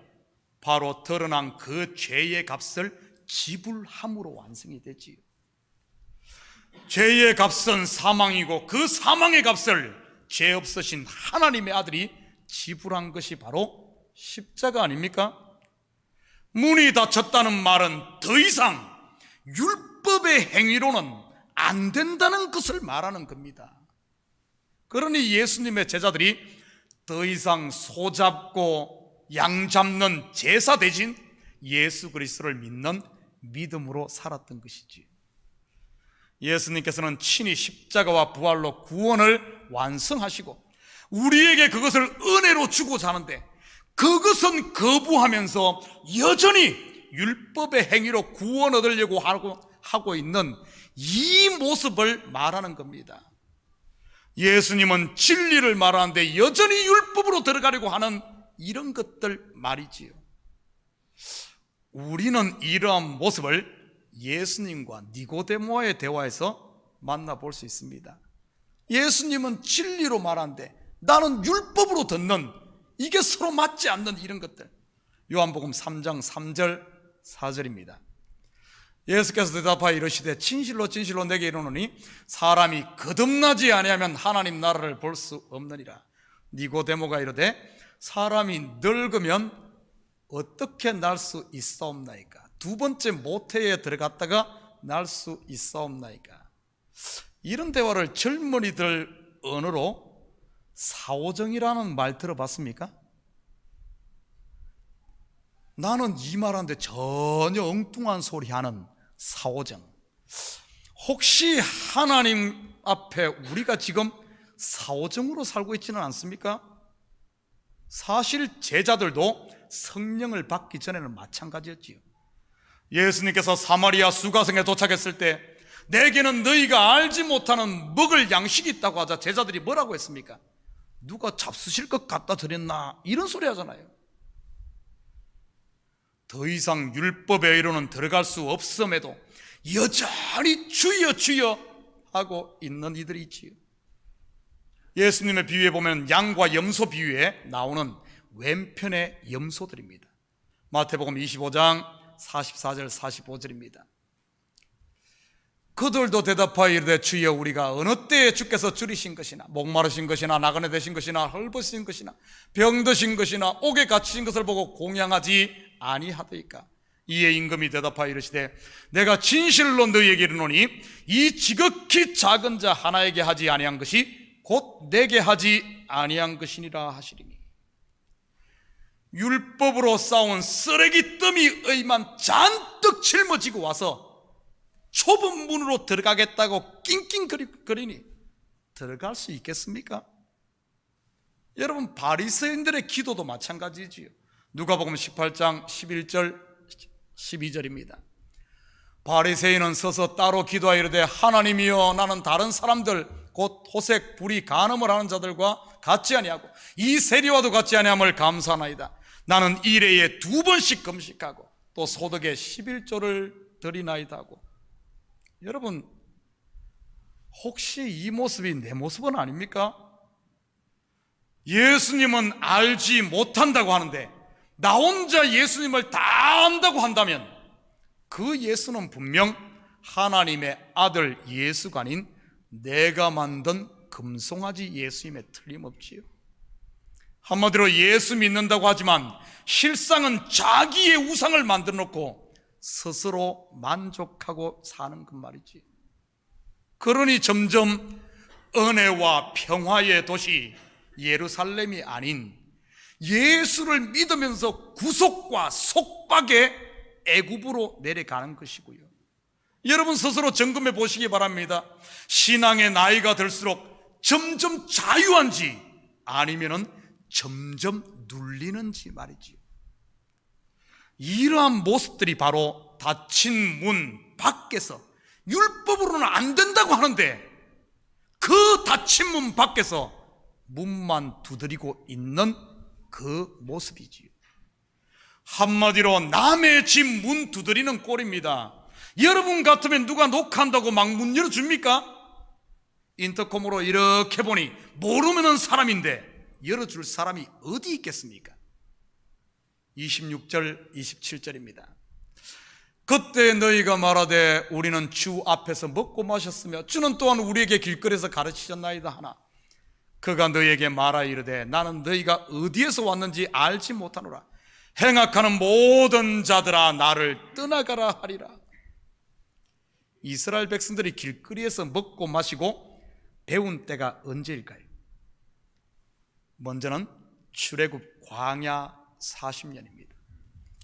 바로 드러난 그 죄의 값을 지불함으로 완성이 되지요. 죄의 값은 사망이고 그 사망의 값을 죄 없으신 하나님의 아들이 지불한 것이 바로 십자가 아닙니까? 문이 닫혔다는 말은 더 이상 율법의 행위로는 안 된다는 것을 말하는 겁니다. 그러니 예수님의 제자들이 더 이상 소 잡고 양 잡는 제사 대신 예수 그리스도를 믿는 믿음으로 살았던 것이지. 예수님께서는 친히 십자가와 부활로 구원을 완성하시고 우리에게 그것을 은혜로 주고자 하는데 그것은 거부하면서 여전히 율법의 행위로 구원 얻으려고 하고 있는 이 모습을 말하는 겁니다. 예수님은 진리를 말하는데 여전히 율법으로 들어가려고 하는 이런 것들 말이지요. 우리는 이러한 모습을 예수님과 니고데모와의 대화에서 만나볼 수 있습니다. 예수님은 진리로 말하는데 나는 율법으로 듣는, 이게 서로 맞지 않는 이런 것들. 요한복음 3장 3절 4절입니다. 예수께서 대답하여 이르시되 진실로 진실로 내게 이르노니 사람이 거듭나지 아니하면 하나님 나라를 볼 수 없느니라. 니고데모가 이르되 사람이 늙으면 어떻게 날 수 있사옵나이까? 두 번째 모태에 들어갔다가 날 수 있사옵나이까? 이런 대화를 젊은이들 언어로 사오정이라는 말 들어봤습니까? 나는 이 말하는데 전혀 엉뚱한 소리 하는 사오정. 혹시 하나님 앞에 우리가 지금 사오정으로 살고 있지는 않습니까? 사실 제자들도 성령을 받기 전에는 마찬가지였지요. 예수님께서 사마리아 수가성에 도착했을 때 내게는 너희가 알지 못하는 먹을 양식이 있다고 하자 제자들이 뭐라고 했습니까? 누가 잡수실 것 갖다 드렸나? 이런 소리 하잖아요. 더 이상 율법의 의로는 들어갈 수 없음에도 여전히 주여 주여 하고 있는 이들이 있지요. 예수님의 비유에 보면 양과 염소 비유에 나오는 왼편의 염소들입니다. 마태복음 25장 44절 45절입니다. 그들도 대답하여 이르되 주여 우리가 어느 때에 주께서 줄이신 것이나 목마르신 것이나 나그네 되신 것이나 헐벗으신 것이나 병드신 것이나 옥에 갇히신 것을 보고 공양하지 아니하더이까? 이에 임금이 대답하여 이르시되 내가 진실로 너희에게 이르노니 이 지극히 작은 자 하나에게 하지 아니한 것이 곧 내게 하지 아니한 것이니라 하시리니. 율법으로 쌓은 쓰레기 더미의만 잔뜩 짊어지고 와서 좁은 문으로 들어가겠다고 낑낑거리니 들어갈 수 있겠습니까? 여러분, 바리새인들의 기도도 마찬가지지요. 누가복음 18장 11절 12절입니다. 바리새인은 서서 따로 기도하여 이르되 하나님이여 나는 다른 사람들 곧 호색 불의 간음을 하는 자들과 같지 아니하고 이 세리와도 같지 아니함을 감사하나이다. 나는 일회에 2번씩 금식하고 또 소득의 11조를 드리나이다 하고. 여러분, 혹시 이 모습이 내 모습은 아닙니까? 예수님은 알지 못한다고 하는데 나 혼자 예수님을 다 안다고 한다면 그 예수는 분명 하나님의 아들 예수가 아닌 내가 만든 금송아지 예수님에 틀림없지요. 한마디로 예수 믿는다고 하지만 실상은 자기의 우상을 만들어 놓고 스스로 만족하고 사는 그 말이지. 그러니 점점 은혜와 평화의 도시 예루살렘이 아닌 예수를 믿으면서 구속과 속박의 애굽으로 내려가는 것이고요. 여러분 스스로 점검해 보시기 바랍니다. 신앙의 나이가 들수록 점점 자유한지 아니면은 점점 눌리는지 말이지요. 이러한 모습들이 바로 닫힌 문 밖에서 율법으로는 안 된다고 하는데 그 닫힌 문 밖에서 문만 두드리고 있는 그 모습이지요. 한마디로 남의 집 문 두드리는 꼴입니다. 여러분 같으면 누가 녹화한다고 막 문 열어줍니까? 인터컴으로 이렇게 보니 모르는 사람인데 열어줄 사람이 어디 있겠습니까? 26절 27절입니다. 그때 너희가 말하되 우리는 주 앞에서 먹고 마셨으며 주는 또한 우리에게 길거리에서 가르치셨나이다 하나 그가 너희에게 말하여 이르되 나는 너희가 어디에서 왔는지 알지 못하노라. 행악하는 모든 자들아 나를 떠나가라 하리라. 이스라엘 백성들이 길거리에서 먹고 마시고 배운 때가 언제일까요? 먼저는 출애굽 광야 40년입니다.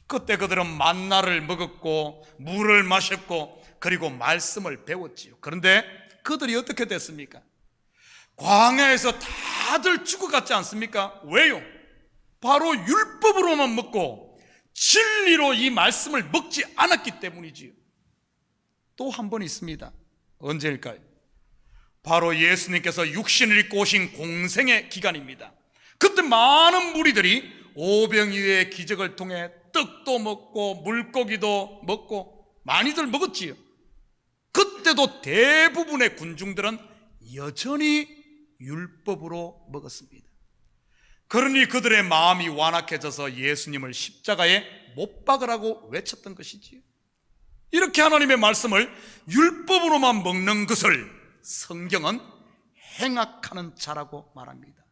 그때 그들은 만나를 먹었고 물을 마셨고 그리고 말씀을 배웠지요. 그런데 그들이 어떻게 됐습니까? 광야에서 다들 죽어갔지 않습니까? 왜요? 바로 율법으로만 먹고 진리로 이 말씀을 먹지 않았기 때문이지요. 또 한 번 있습니다. 언제일까요? 바로 예수님께서 육신을 입고 오신 공생의 기간입니다. 그때 많은 무리들이 오병이어의 기적을 통해 떡도 먹고 물고기도 먹고 많이들 먹었지요. 그때도 대부분의 군중들은 여전히 율법으로 먹었습니다. 그러니 그들의 마음이 완악해져서 예수님을 십자가에 못 박으라고 외쳤던 것이지요. 이렇게 하나님의 말씀을 율법으로만 먹는 것을 성경은 행악하는 자라고 말합니다.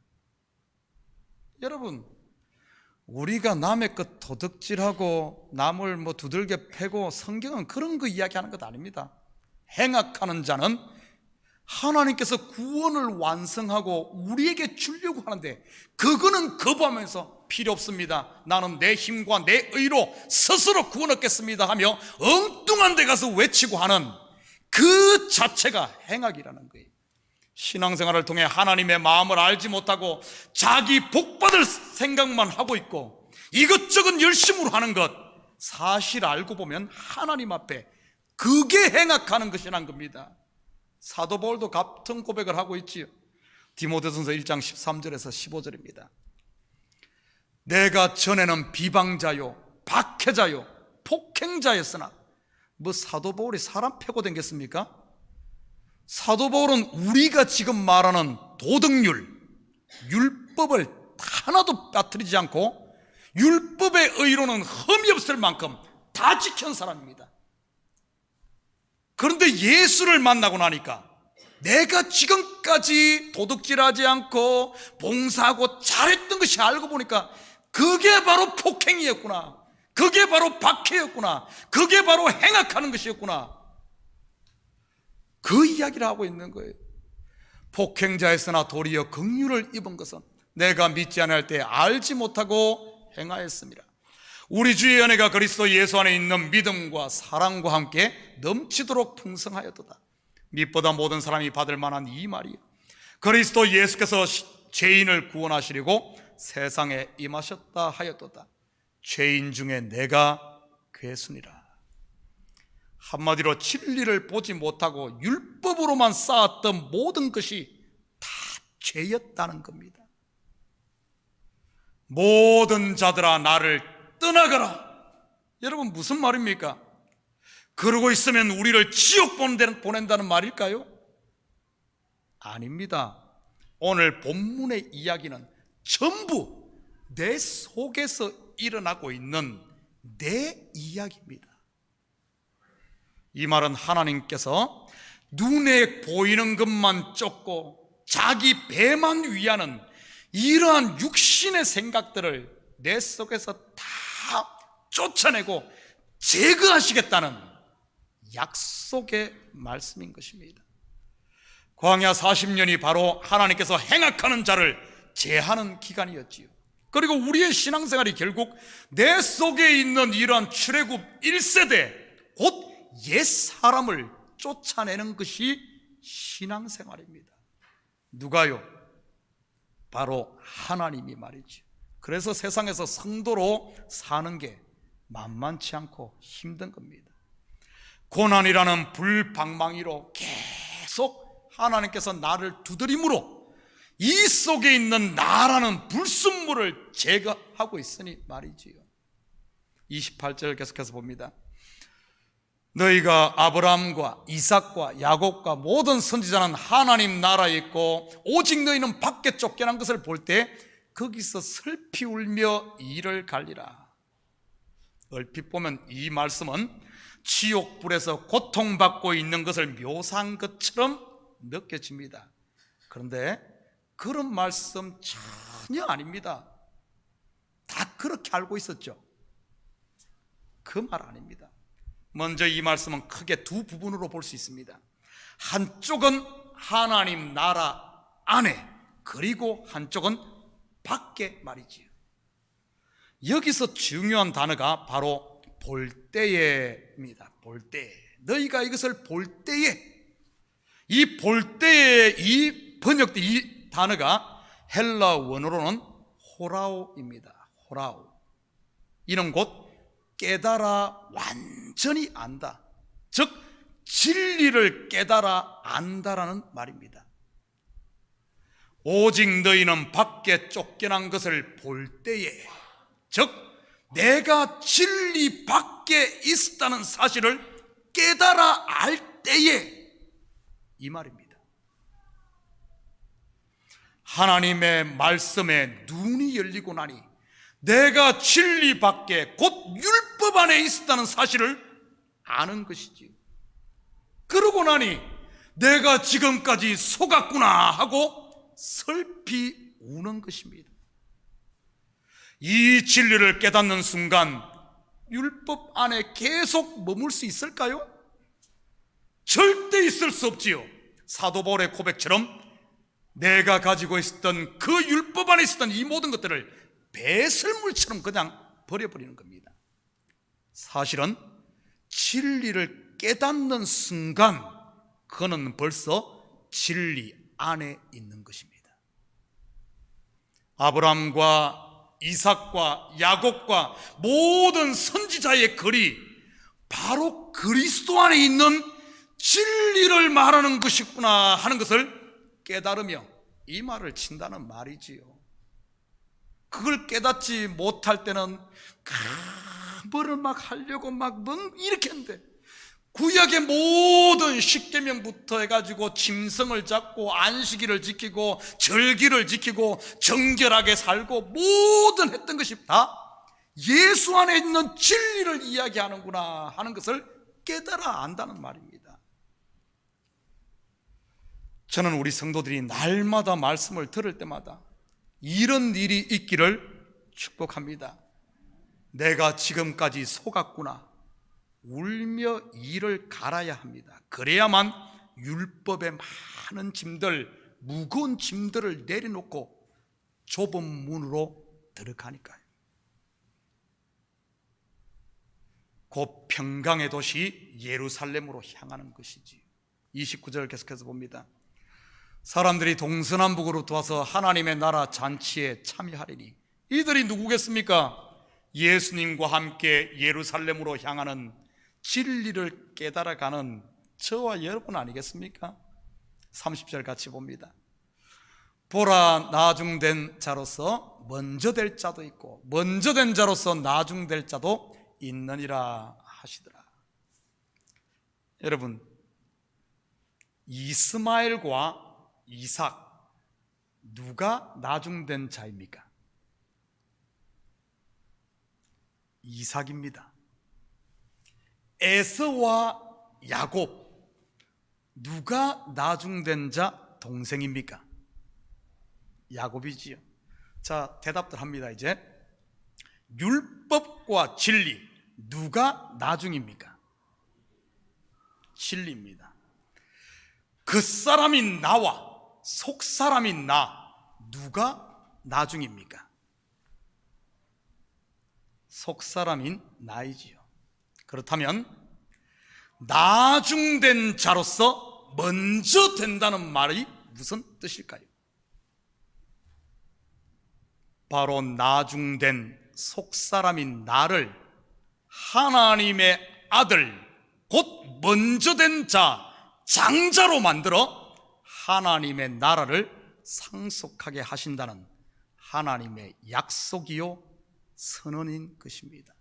여러분, 우리가 남의 것 도둑질하고 남을 두들겨 패고 성경은 그런 거 이야기하는 것 아닙니다. 행악하는 자는 하나님께서 구원을 완성하고 우리에게 주려고 하는데 그거는 거부하면서 필요 없습니다. 나는 내 힘과 내 의로 스스로 구원 얻겠습니다 하며 엉뚱한 데 가서 외치고 하는 그 자체가 행악이라는 거예요. 신앙생활을 통해 하나님의 마음을 알지 못하고 자기 복받을 생각만 하고 있고 이것저것 열심으로 하는 것, 사실 알고 보면 하나님 앞에 그게 행악하는 것이란 겁니다. 사도 바울도 같은 고백을 하고 있지요. 디모데전서 1장 13절에서 15절입니다. 내가 전에는 비방자요 박해자요 폭행자였으나 사도 바울이 사람 패고 댕겼습니까? 사도 바울은 우리가 지금 말하는 도덕률, 율법을 하나도 빠뜨리지 않고 율법의 의로는 흠이 없을 만큼 다 지킨 사람입니다. 그런데 예수를 만나고 나니까 내가 지금까지 도둑질하지 않고 봉사하고 잘했던 것이 알고 보니까 그게 바로 폭행이었구나, 그게 바로 박해였구나, 그게 바로 행악하는 것이었구나, 그 이야기를 하고 있는 거예요. 폭행자였으나 도리어 긍휼을 입은 것은 내가 믿지 않을 때 알지 못하고 행하였습니다. 우리 주의 은혜가 그리스도 예수 안에 있는 믿음과 사랑과 함께 넘치도록 풍성하였도다. 믿보다 모든 사람이 받을 만한 이 말이요, 그리스도 예수께서 죄인을 구원하시려고 세상에 임하셨다 하였도다. 죄인 중에 내가 괴순이라. 한마디로 진리를 보지 못하고 율법으로만 쌓았던 모든 것이 다 죄였다는 겁니다. 모든 자들아 나를 떠나가라. 여러분 무슨 말입니까? 그러고 있으면 우리를 지옥 보낸다는 말일까요? 아닙니다. 오늘 본문의 이야기는 전부 내 속에서 일어나고 있는 내 이야기입니다. 이 말은 하나님께서 눈에 보이는 것만 쫓고 자기 배만 위하는 이러한 육신의 생각들을 내 속에서 다 쫓아내고 제거하시겠다는 약속의 말씀인 것입니다. 광야 40년이 바로 하나님께서 행악하는 자를 제하는 기간이었지요. 그리고 우리의 신앙생활이 결국 내 속에 있는 이러한 출애굽 1세대 곧 옛사람을 쫓아내는 것이 신앙생활입니다. 누가요? 바로 하나님이 말이죠. 그래서 세상에서 성도로 사는 게 만만치 않고 힘든 겁니다. 고난이라는 불방망이로 계속 하나님께서 나를 두드림으로 이 속에 있는 나라는 불순물을 제거하고 있으니 말이지요. 28절 계속해서 봅니다. 너희가 아브라함과 이삭과 야곱과 모든 선지자는 하나님 나라에 있고 오직 너희는 밖에 쫓겨난 것을 볼 때 거기서 슬피 울며 이를 갈리라. 얼핏 보면 이 말씀은 지옥불에서 고통받고 있는 것을 묘사한 것처럼 느껴집니다. 그런데 그런 말씀 전혀 아닙니다. 다 그렇게 알고 있었죠. 그 말 아닙니다. 먼저 이 말씀은 크게 두 부분으로 볼 수 있습니다. 한쪽은 하나님 나라 안에, 그리고 한쪽은 밖에 말이지요. 여기서 중요한 단어가 바로 볼 때에입니다. 볼 때. 너희가 이것을 볼 때에, 이 볼 때에 이 번역된 이 단어가 헬라 원어로는 호라오입니다. 호라오. 이는 곧 깨달아 완전히 안다, 즉 진리를 깨달아 안다라는 말입니다. 오직 너희는 밖에 쫓겨난 것을 볼 때에, 즉 내가 진리 밖에 있었다는 사실을 깨달아 알 때에, 이 말입니다. 하나님의 말씀에 눈이 열리고 나니 내가 진리 밖에 곧 율법 안에 있었다는 사실을 아는 것이지요. 그러고 나니 내가 지금까지 속았구나 하고 슬피 우는 것입니다. 이 진리를 깨닫는 순간 율법 안에 계속 머물 수 있을까요? 절대 있을 수 없지요. 사도 바울의 고백처럼 내가 가지고 있었던 그 율법 안에 있었던 이 모든 것들을 배설물처럼 그냥 버려버리는 겁니다. 사실은 진리를 깨닫는 순간 그는 벌써 진리 안에 있는 것입니다. 아브라함과 이삭과 야곱과 모든 선지자의 글이 바로 그리스도 안에 있는 진리를 말하는 것이구나 하는 것을 깨달으며 이 말을 친다는 말이지요. 그걸 깨닫지 못할 때는 뭐를 막 하려고 막 이렇게 했는데, 구약의 모든 십계명부터 해가지고 짐승을 잡고 안식일을 지키고 절기를 지키고 정결하게 살고 모든 했던 것이 다 예수 안에 있는 진리를 이야기하는구나 하는 것을 깨달아 안다는 말입니다. 저는 우리 성도들이 날마다 말씀을 들을 때마다 이런 일이 있기를 축복합니다. 내가 지금까지 속았구나, 울며 이를 갈아야 합니다. 그래야만 율법의 많은 짐들, 무거운 짐들을 내려놓고 좁은 문으로 들어가니까요. 곧 평강의 도시 예루살렘으로 향하는 것이지. 29절 계속해서 봅니다. 사람들이 동서남북으로 도와서 하나님의 나라 잔치에 참여하리니 이들이 누구겠습니까? 예수님과 함께 예루살렘으로 향하는 진리를 깨달아가는 저와 여러분 아니겠습니까? 30절 같이 봅니다. 보라, 나중된 자로서 먼저 될 자도 있고 먼저 된 자로서 나중될 자도 있느니라 하시더라. 여러분, 이스마엘과 이삭, 누가 나중된 자입니까? 이삭입니다. 에서와 야곱, 누가 나중된 자 동생입니까? 야곱이지요. 자, 대답들 합니다. 이제 율법과 진리, 누가 나중입니까? 진리입니다. 그 사람인 나와 속 사람인 나, 누가 나중입니까? 속 사람인 나이지요. 그렇다면 나중된 자로서 먼저 된다는 말이 무슨 뜻일까요? 바로 나중된 속 사람인 나를 하나님의 아들, 곧 먼저 된 자, 장자로 만들어 하나님의 나라를 상속하게 하신다는 하나님의 약속이요 선언인 것입니다.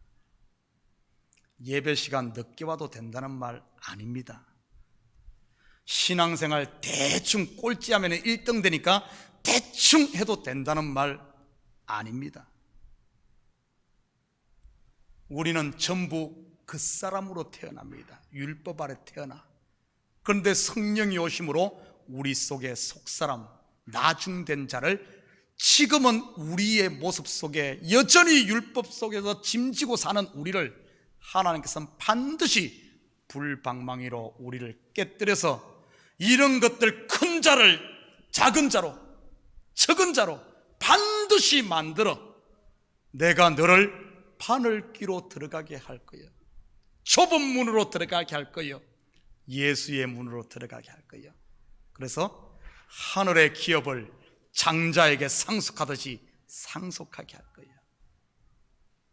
예배 시간 늦게 와도 된다는 말 아닙니다. 신앙생활 대충 꼴찌하면 1등 되니까 대충 해도 된다는 말 아닙니다. 우리는 전부 그 사람으로 태어납니다. 율법 아래 태어나. 그런데 성령이 오심으로 우리 속의 속사람, 나중된 자를 지금은 우리의 모습 속에 여전히 율법 속에서 짐지고 사는 우리를 하나님께서는 반드시 불방망이로 우리를 깨뜨려서 이런 것들 큰 자를 작은 자로, 적은 자로 반드시 만들어 내가 너를 바늘귀로 들어가게 할 거예요. 좁은 문으로 들어가게 할 거예요. 예수의 문으로 들어가게 할 거예요. 그래서 하늘의 기업을 장자에게 상속하듯이 상속하게 할 거예요.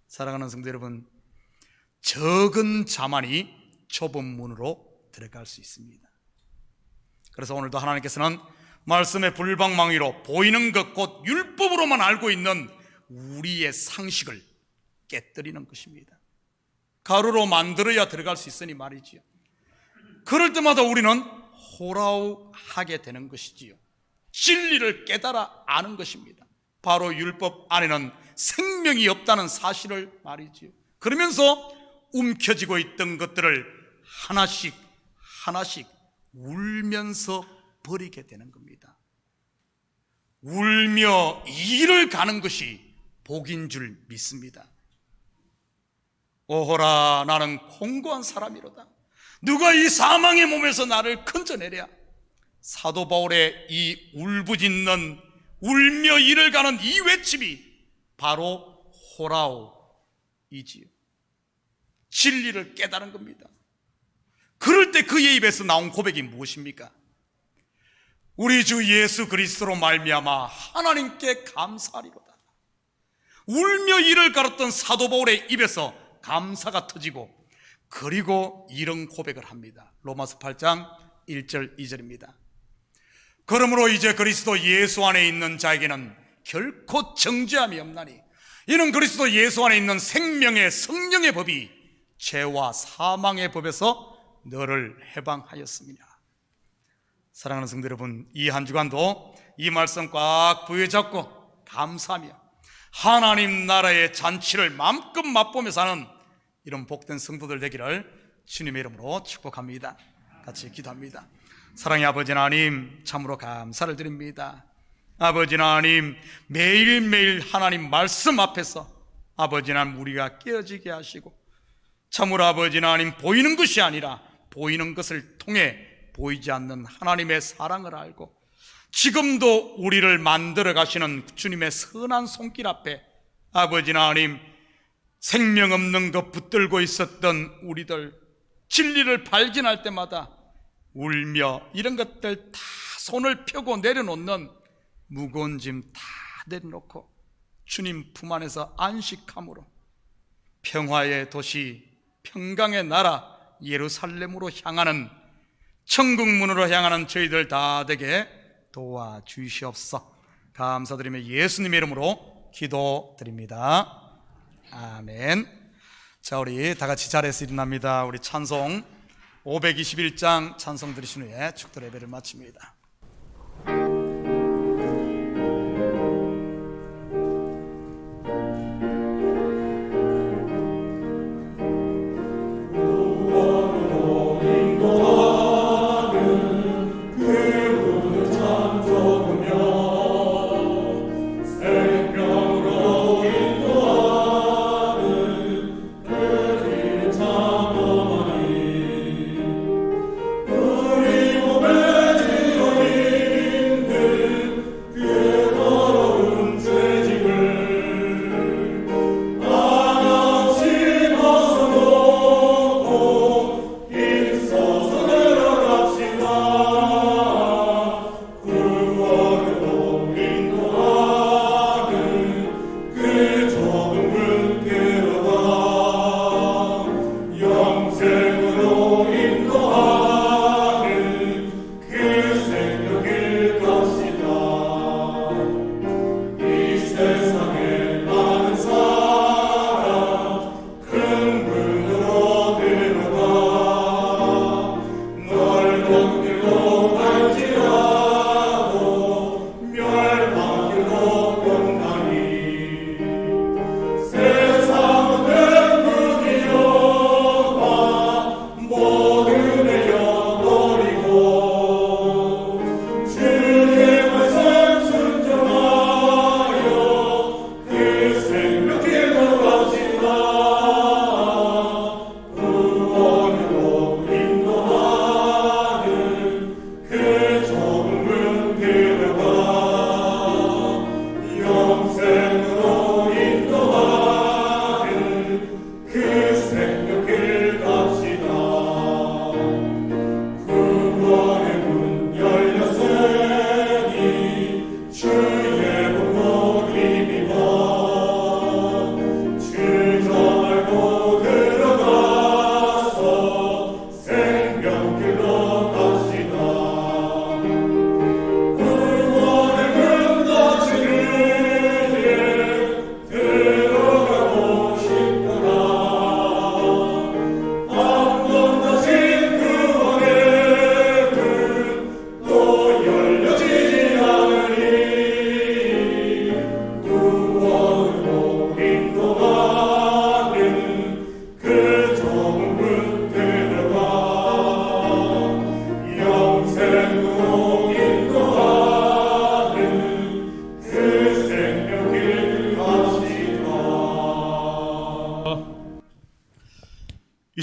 사랑하는 성도 여러분, 적은 자만이 좁은 문으로 들어갈 수 있습니다. 그래서 오늘도 하나님께서는 말씀의 불방망이로 보이는 것 곧 율법으로만 알고 있는 우리의 상식을 깨뜨리는 것입니다. 가루로 만들어야 들어갈 수 있으니 말이지요. 그럴 때마다 우리는 호라우하게 되는 것이지요. 진리를 깨달아 아는 것입니다. 바로 율법 안에는 생명이 없다는 사실을 말이지요. 그러면서 움켜쥐고 있던 것들을 하나씩 하나씩 울면서 버리게 되는 겁니다. 울며 이를 가는 것이 복인 줄 믿습니다. 오호라, 나는 공고한 사람이로다. 누가 이 사망의 몸에서 나를 건져내랴. 사도 바울의 이 울부짖는 울며 이를 가는 이 외침이 바로 호라오이지요. 진리를 깨달은 겁니다. 그럴 때 그의 입에서 나온 고백이 무엇입니까? 우리 주 예수 그리스도로 말미암아 하나님께 감사하리로다. 울며 이를 갈았던 사도 바울의 입에서 감사가 터지고, 그리고 이런 고백을 합니다. 로마서 8장 1절 2절입니다. 그러므로 이제 그리스도 예수 안에 있는 자에게는 결코 정죄함이 없나니 이는 그리스도 예수 안에 있는 생명의 성령의 법이 죄와 사망의 법에서 너를 해방하였습니다. 사랑하는 성도 여러분, 이 한 주간도 이 말씀 꽉 부여잡고 감사하며 하나님 나라의 잔치를 마음껏 맛보며 사는 이런 복된 성도들 되기를 주님의 이름으로 축복합니다. 같이 기도합니다. 사랑의 아버지 하나님, 참으로 감사를 드립니다. 아버지 하나님, 매일매일 하나님 말씀 앞에서 아버지 하나님 우리가 깨어지게 하시고, 참으로 아버지 하나님 보이는 것이 아니라 보이는 것을 통해 보이지 않는 하나님의 사랑을 알고, 지금도 우리를 만들어 가시는 주님의 선한 손길 앞에 아버지 하나님 생명 없는 것 붙들고 있었던 우리들, 진리를 발견할 때마다 울며 이런 것들 다 손을 펴고 내려놓는 무거운 짐 다 내려놓고 주님 품 안에서 안식함으로 평화의 도시, 평강의 나라 예루살렘으로 향하는, 천국문으로 향하는 저희들 다 되게 도와주시옵소서. 감사드리며 예수님의 이름으로 기도드립니다. 아멘. 자, 우리 다 같이 자리에서 일어납니다. 우리 찬송 521장 찬송 들으신 후에 축도 예배를 마칩니다.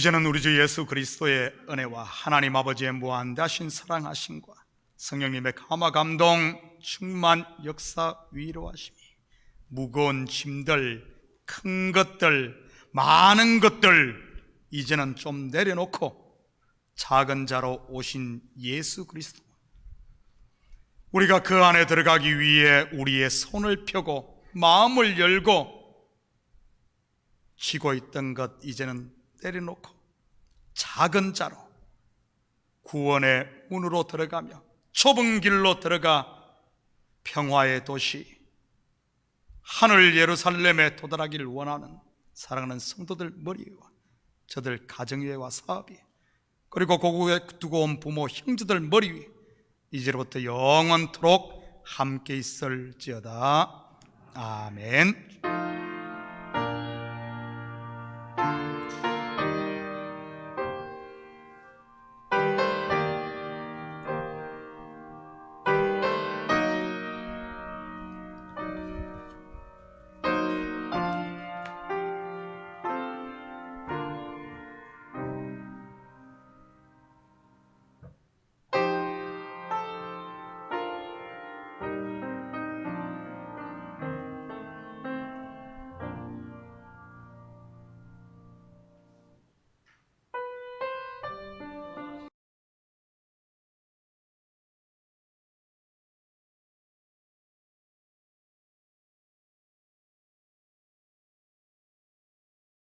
이제는 우리 주 예수 그리스도의 은혜와 하나님 아버지의 무한대하신 사랑하심과 성령님의 감화 감동 충만 역사 위로하심이 무거운 짐들, 큰 것들, 많은 것들 이제는 좀 내려놓고 작은 자로 오신 예수 그리스도, 우리가 그 안에 들어가기 위해 우리의 손을 펴고 마음을 열고 쥐고 있던 것 이제는 내려놓고 작은 자로 구원의 문으로 들어가며 좁은 길로 들어가 평화의 도시 하늘 예루살렘에 도달하기를 원하는 사랑하는 성도들 머리 위와 저들 가정 위와 사업 위 그리고 고국에 두고 온 부모 형제들 머리 위 이제로부터 영원토록 함께 있을지어다. 아멘.